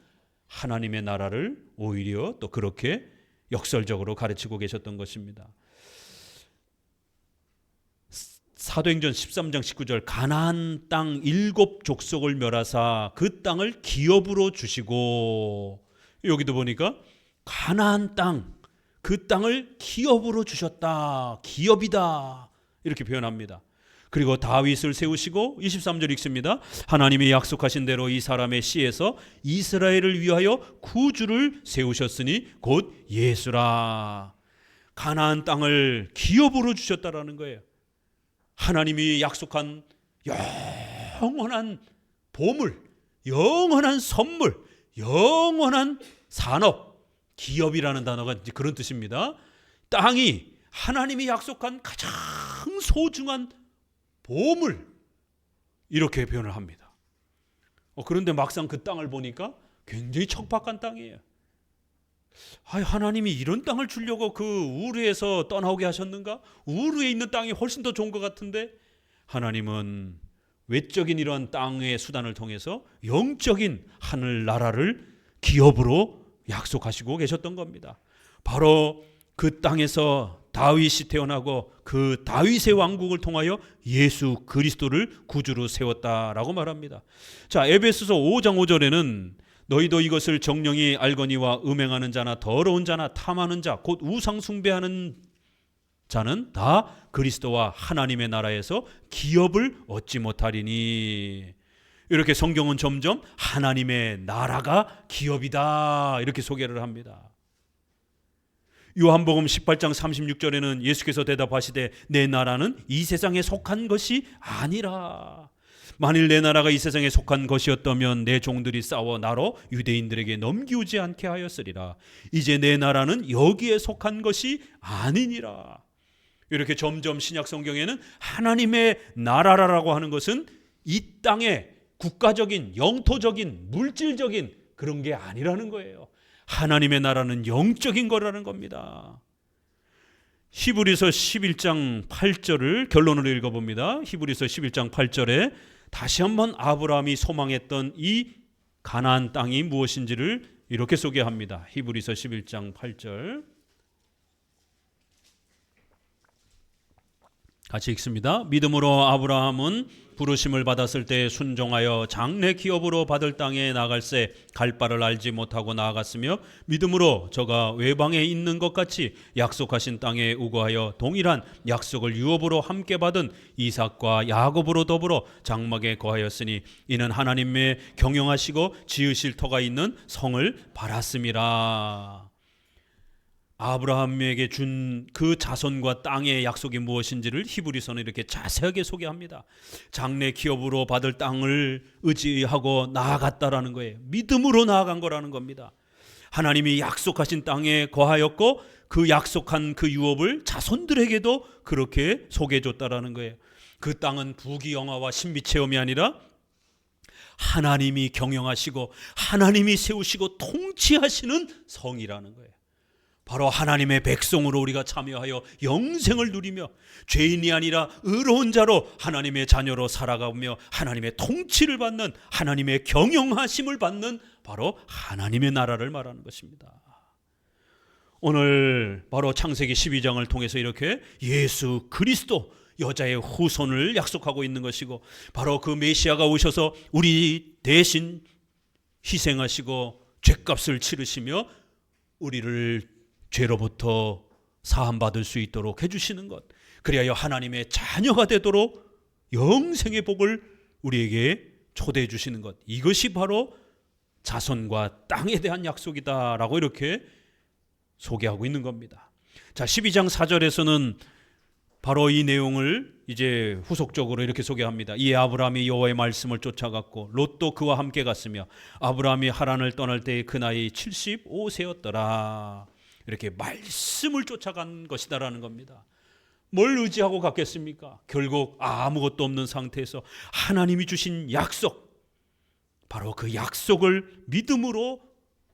하나님의 나라를 오히려 또 그렇게 역설적으로 가르치고 계셨던 것입니다. 사도행전 13장 19절 가나안 땅 7 족속을 멸하사 그 땅을 기업으로 주시고, 여기도 보니까 가나안 땅, 그 땅을 기업으로 주셨다, 기업이다 이렇게 표현합니다. 그리고 다윗을 세우시고 23절 읽습니다. 하나님이 약속하신 대로 이 사람의 씨에서 이스라엘을 위하여 구주를 세우셨으니 곧 예수라. 가나안 땅을 기업으로 주셨다라는 거예요. 하나님이 약속한 영원한 보물, 영원한 선물, 영원한 산업, 기업이라는 단어가 이제 그런 뜻입니다. 땅이 하나님이 약속한 가장 소중한 보물, 이렇게 표현을 합니다. 그런데 막상 그 땅을 보니까 굉장히 척박한 땅이에요. 하나님이 이런 땅을 주려고 그 우르에서 떠나오게 하셨는가? 우르에 있는 땅이 훨씬 더 좋은 것 같은데, 하나님은 외적인 이러한 땅의 수단을 통해서 영적인 하늘나라를 기업으로 약속하시고 계셨던 겁니다. 바로 그 땅에서 다윗이 태어나고 그 다윗의 왕국을 통하여 예수 그리스도를 구주로 세웠다라고 말합니다. 자, 에베소서 5장 5절에는 너희도 이것을 정령이 알거니와 음행하는 자나 더러운 자나 탐하는 자 곧 우상 숭배하는 자는 다 그리스도와 하나님의 나라에서 기업을 얻지 못하리니. 이렇게 성경은 점점 하나님의 나라가 기업이다 이렇게 소개를 합니다. 요한복음 18장 36절에는 예수께서 대답하시되 내 나라는 이 세상에 속한 것이 아니라, 만일 내 나라가 이 세상에 속한 것이었다면 내 종들이 싸워 나로 유대인들에게 넘기우지 않게 하였으리라. 이제 내 나라는 여기에 속한 것이 아니니라. 이렇게 점점 신약 성경에는 하나님의 나라라고 하는 것은 이 땅의 국가적인, 영토적인, 물질적인 그런 게 아니라는 거예요. 하나님의 나라는 영적인 거라는 겁니다. 히브리서 11장 8절을 결론으로 읽어봅니다. 히브리서 11장 8절에 다시 한번 아브라함이 소망했던 이 가나안 땅이 무엇인지를 이렇게 소개합니다. 히브리서 11장 8절 같이 읽습니다. 믿음으로 아브라함은 부르심을 받았을 때 순종하여 장래 기업으로 받을 땅에 나갈새 갈 바를 알지 못하고 나아갔으며, 믿음으로 저가 외방에 있는 것 같이 약속하신 땅에 우거하여 동일한 약속을 유업으로 함께 받은 이삭과 야곱으로 더불어 장막에 거하였으니 이는 하나님의 경영하시고 지으실 터가 있는 성을 바랐음이라. 아브라함에게 준 그 자손과 땅의 약속이 무엇인지를 히브리서는 이렇게 자세하게 소개합니다. 장래 기업으로 받을 땅을 의지하고 나아갔다라는 거예요. 믿음으로 나아간 거라는 겁니다. 하나님이 약속하신 땅에 거하였고 그 약속한 그 유업을 자손들에게도 그렇게 소개해 줬다라는 거예요. 그 땅은 부귀영화와 신비체험이 아니라 하나님이 경영하시고 하나님이 세우시고 통치하시는 성이라는 거예요. 바로 하나님의 백성으로 우리가 참여하여 영생을 누리며 죄인이 아니라 의로운 자로 하나님의 자녀로 살아가며 하나님의 통치를 받는, 하나님의 경영하심을 받는 바로 하나님의 나라를 말하는 것입니다. 오늘 바로 창세기 12장을 통해서 이렇게 예수 그리스도 여자의 후손을 약속하고 있는 것이고, 바로 그 메시아가 오셔서 우리 대신 희생하시고 죄값을 치르시며 우리를 죄로부터 사함받을 수 있도록 해주시는 것, 그리하여 하나님의 자녀가 되도록 영생의 복을 우리에게 초대해 주시는 것, 이것이 바로 자손과 땅에 대한 약속이다라고 이렇게 소개하고 있는 겁니다. 자, 12장 4절에서는 바로 이 내용을 이제 후속적으로 이렇게 소개합니다. 이에 아브라함이 여호와의 말씀을 쫓아갔고 롯도 그와 함께 갔으며 아브라함이 하란을 떠날 때의 그 나이 75세였더라. 이렇게 말씀을 쫓아간 것이다라는 겁니다. 뭘 의지하고 갔겠습니까? 결국 아무것도 없는 상태에서 하나님이 주신 약속, 바로 그 약속을 믿음으로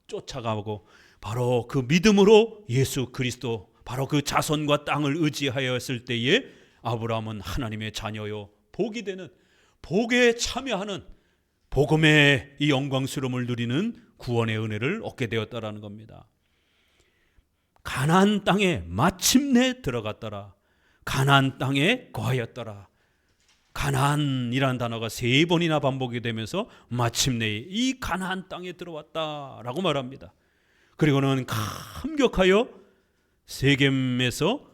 쫓아가고 바로 그 믿음으로 예수 그리스도, 바로 그 자손과 땅을 의지하였을 때에 아브라함은 하나님의 자녀요 복이 되는, 복에 참여하는, 복음의 이 영광스러움을 누리는 구원의 은혜를 얻게 되었다라는 겁니다. 가나안 땅에 마침내 들어갔더라. 가나안 땅에 거하였더라. 가나안이라는 단어가 3번이나 반복이 되면서 마침내 이 가나안 땅에 들어왔다라고 말합니다. 그리고는 감격하여 세겜에서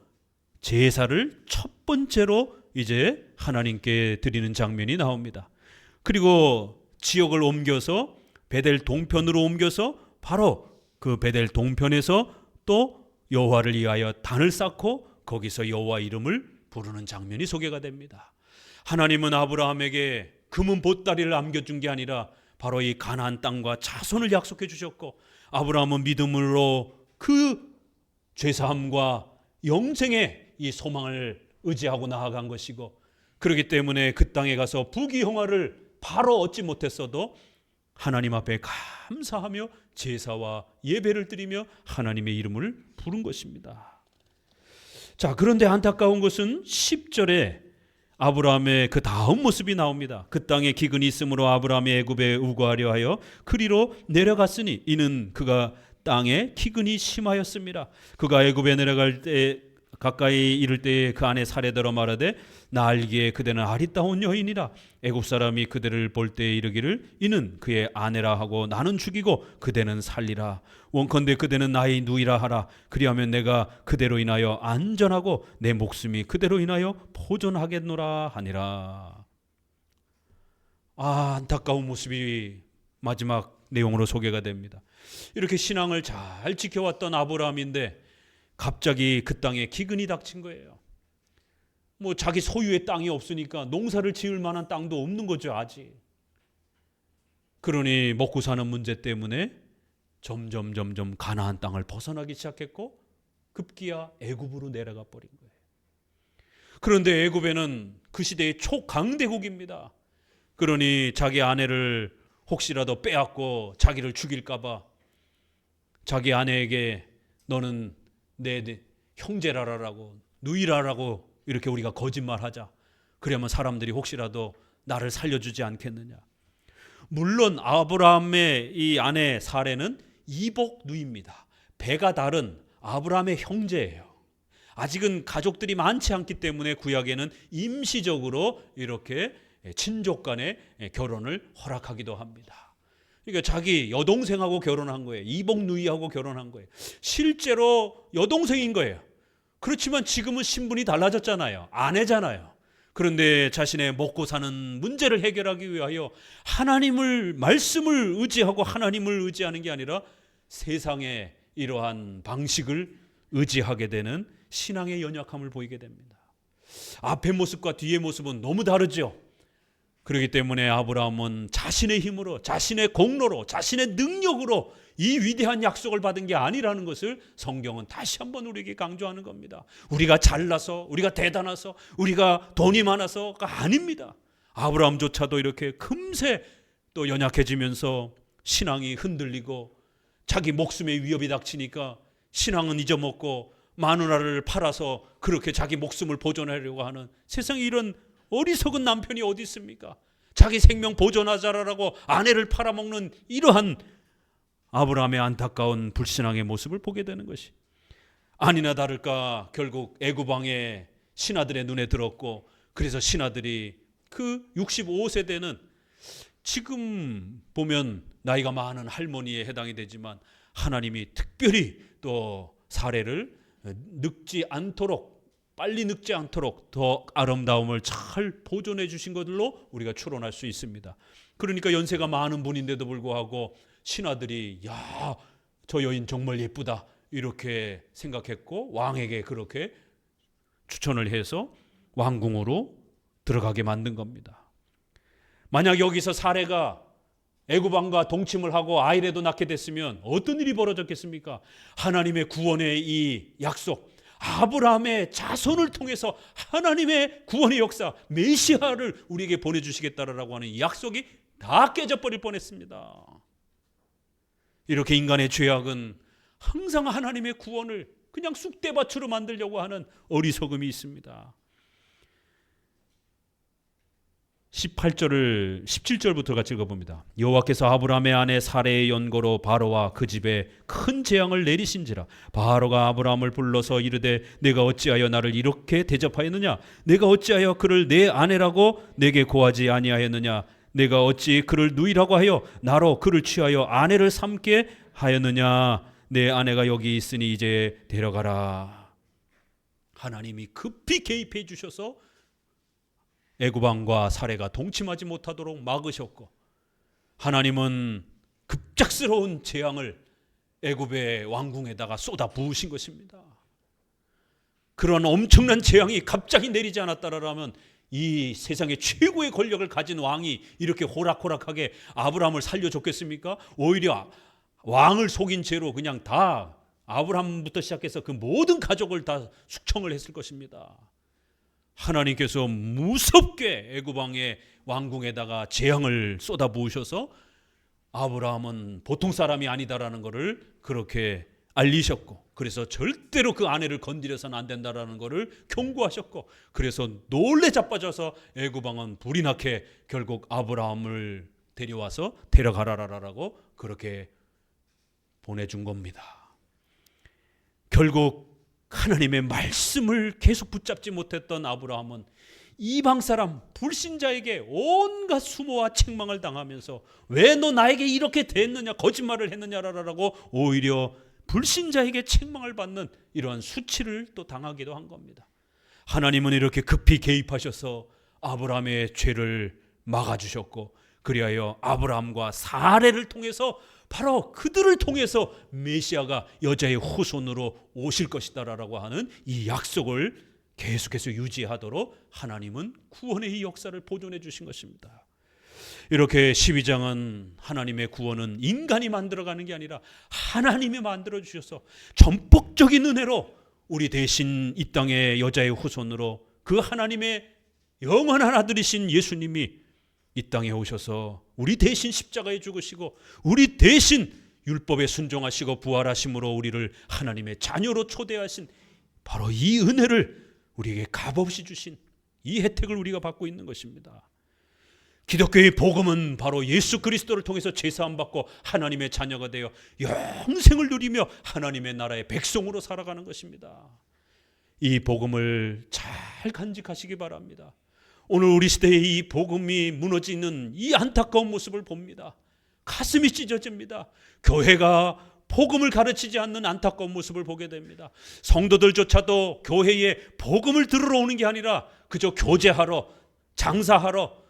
제사를 첫 번째로 이제 하나님께 드리는 장면이 나옵니다. 그리고 지역을 옮겨서 베델 동편으로 옮겨서 바로 그 베델 동편에서 또 여호와를 위하여 단을 쌓고 거기서 여호와 이름을 부르는 장면이 소개가 됩니다. 하나님은 아브라함에게 금은 보따리를 안겨준 게 아니라 바로 이 가나안 땅과 자손을 약속해 주셨고, 아브라함은 믿음으로 그 죄사함과 영생의 이 소망을 의지하고 나아간 것이고, 그렇기 때문에 그 땅에 가서 부귀영화를 바로 얻지 못했어도 하나님 앞에 감사하며 제사와 예배를 드리며 하나님의 이름을 부른 것입니다. 자, 그런데 안타까운 것은 10절에 아브라함의 그 다음 모습이 나옵니다. 그 땅에 기근이 있으므로 아브라함이 애굽에 우거하려 하여 그리로 내려갔으니 이는 그가 땅에 기근이 심하였습니다. 그가 애굽에 내려갈 때 가까이 이를 때에 그 안에 사례더러 말하되 나 알기에 그대는 아리따운 여인이라. 애굽 사람이 그대를 볼 때에 이르기를 이는 그의 아내라 하고 나는 죽이고 그대는 살리라. 원컨대 그대는 나의 누이라 하라. 그리하면 내가 그대로 인하여 안전하고 내 목숨이 그대로 인하여 보존하겠노라 하니라. 안타까운 모습이 마지막 내용으로 소개가 됩니다. 이렇게 신앙을 잘 지켜왔던 아브라함인데 갑자기 그 땅에 기근이 닥친 거예요. 뭐 자기 소유의 땅이 없으니까 농사를 지을 만한 땅도 없는 거죠, 아직. 그러니 먹고 사는 문제 때문에 점점 가나안 땅을 벗어나기 시작했고 급기야 애굽으로 내려가 버린 거예요. 그런데 애굽에는 그 시대의 초강대국입니다. 그러니 자기 아내를 혹시라도 빼앗고 자기를 죽일까 봐 자기 아내에게 너는 내 형제라라고 누이라라고 이렇게 우리가 거짓말하자. 그러면 사람들이 혹시라도 나를 살려주지 않겠느냐. 물론 아브라함의 이 아내 사레는 이복 누이입니다. 배가 다른 아브라함의 형제예요. 아직은 가족들이 많지 않기 때문에 구약에는 임시적으로 이렇게 친족 간의 결혼을 허락하기도 합니다. 그러니까 자기 여동생하고 결혼한 거예요. 이복 누이하고 결혼한 거예요. 실제로 여동생인 거예요. 그렇지만 지금은 신분이 달라졌잖아요. 아내잖아요. 그런데 자신의 먹고 사는 문제를 해결하기 위하여 하나님을, 말씀을 의지하고 하나님을 의지하는 게 아니라 세상의 이러한 방식을 의지하게 되는 신앙의 연약함을 보이게 됩니다. 앞의 모습과 뒤의 모습은 너무 다르죠. 그렇기 때문에 아브라함은 자신의 힘으로, 자신의 공로로, 자신의 능력으로 이 위대한 약속을 받은 게 아니라는 것을 성경은 다시 한번 우리에게 강조하는 겁니다. 우리가 잘나서, 우리가 대단해서, 우리가 돈이 많아서가 아닙니다. 아브라함조차도 이렇게 금세 또 연약해지면서 신앙이 흔들리고 자기 목숨의 위협이 닥치니까 신앙은 잊어먹고 마누라를 팔아서 그렇게 자기 목숨을 보존하려고 하는, 세상에 이런 어리석은 남편이 어디 있습니까? 자기 생명 보존하자라고 아내를 팔아먹는 이러한 아브라함의 안타까운 불신앙의 모습을 보게 되는 것이, 아니나 다를까 결국 애굽 왕의 신하들의 눈에 들었고, 그래서 신하들이 그 65세대는 지금 보면 나이가 많은 할머니에 해당이 되지만 하나님이 특별히 또 사례를 늙지 않도록, 빨리 늙지 않도록 더 아름다움을 잘 보존해 주신 것들로 우리가 추론할 수 있습니다. 그러니까 연세가 많은 분인데도 불구하고 신하들이 야, 저 여인 정말 예쁘다 이렇게 생각했고 왕에게 그렇게 추천을 해서 왕궁으로 들어가게 만든 겁니다. 만약 여기서 사레가 애굽 왕과 동침을 하고 아이라도 낳게 됐으면 어떤 일이 벌어졌겠습니까? 하나님의 구원의 이 약속, 아브라함의 자손을 통해서 하나님의 구원의 역사, 메시아를 우리에게 보내주시겠다라고 하는 이 약속이 다 깨져버릴 뻔했습니다. 이렇게 인간의 죄악은 항상 하나님의 구원을 그냥 쑥대밭으로 만들려고 하는 어리석음이 있습니다. 17절부터 같이 읽어봅니다. 여호와께서 아브라함의 아내 사레의 연고로 바로와 그 집에 큰 재앙을 내리신지라. 바로가 아브라함을 불러서 이르되 내가 어찌하여 나를 이렇게 대접하였느냐? 내가 어찌하여 그를 내 아내라고 내게 고하지 아니하였느냐? 내가 어찌 그를 누이라고 하여 나로 그를 취하여 아내를 삼게 하였느냐? 내 아내가 여기 있으니 이제 데려가라. 하나님이 급히 개입해 주셔서 애굽 왕과 사레가 동침하지 못하도록 막으셨고, 하나님은 급작스러운 재앙을 애굽의 왕궁에다가 쏟아 부으신 것입니다. 그런 엄청난 재앙이 갑자기 내리지 않았다라면 이 세상의 최고의 권력을 가진 왕이 이렇게 호락호락하게 아브라함을 살려줬겠습니까? 오히려 왕을 속인 채로 그냥 다 아브라함부터 시작해서 그 모든 가족을 다 숙청을 했을 것입니다. 하나님께서 무섭게 애굽 왕의 왕궁에다가 재앙을 쏟아부으셔서 아브라함은 보통 사람이 아니다라는 것을 그렇게 알리셨고, 그래서 절대로 그 아내를 건드려서는 안 된다라는 것을 경고하셨고, 그래서 놀래 자빠져서 애굽 왕은 불이 나게 결국 아브라함을 데려와서 데려가라라고 그렇게 보내준 겁니다. 결국 하나님의 말씀을 계속 붙잡지 못했던 아브라함은 이방 사람 불신자에게 온갖 수모와 책망을 당하면서 왜 너 나에게 이렇게 됐느냐, 거짓말을 했느냐라고 오히려 불신자에게 책망을 받는 이러한 수치를 또 당하기도 한 겁니다. 하나님은 이렇게 급히 개입하셔서 아브라함의 죄를 막아주셨고, 그리하여 아브라함과 사레를 통해서 바로 그들을 통해서 메시아가 여자의 후손으로 오실 것이다라고 하는 이 약속을 계속해서 유지하도록 하나님은 구원의 이 역사를 보존해 주신 것입니다. 이렇게 12장은 하나님의 구원은 인간이 만들어가는 게 아니라 하나님이 만들어 주셔서 전폭적인 은혜로 우리 대신 이 땅의 여자의 후손으로 그 하나님의 영원한 아들이신 예수님이 이 땅에 오셔서 우리 대신 십자가에 죽으시고 우리 대신 율법에 순종하시고 부활하심으로 우리를 하나님의 자녀로 초대하신 바로 이 은혜를 우리에게 값없이 주신 이 혜택을 우리가 받고 있는 것입니다. 기독교의 복음은 바로 예수 그리스도를 통해서 죄사함 받고 하나님의 자녀가 되어 영생을 누리며 하나님의 나라의 백성으로 살아가는 것입니다. 이 복음을 잘 간직하시기 바랍니다. 오늘 우리 시대에 이 복음이 무너지는 이 안타까운 모습을 봅니다. 가슴이 찢어집니다. 교회가 복음을 가르치지 않는 안타까운 모습을 보게 됩니다. 성도들조차도 교회에 복음을 들으러 오는 게 아니라 그저 교제하러, 장사하러,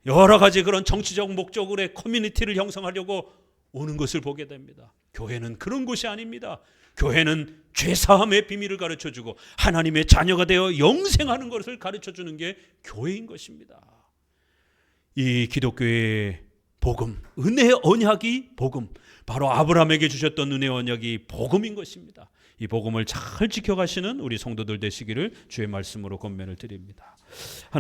여러 가지 그런 정치적 목적으로의 커뮤니티를 형성하려고 오는 것을 보게 됩니다. 교회는 그런 곳이 아닙니다. 교회는 죄사함의 비밀을 가르쳐주고 하나님의 자녀가 되어 영생하는 것을 가르쳐주는 게 교회인 것입니다. 이 기독교의 복음, 은혜의 언약이 복음, 바로 아브라함에게 주셨던 은혜의 언약이 복음인 것입니다. 이 복음을 잘 지켜가시는 우리 성도들 되시기를 주의 말씀으로 권면을 드립니다. 하나님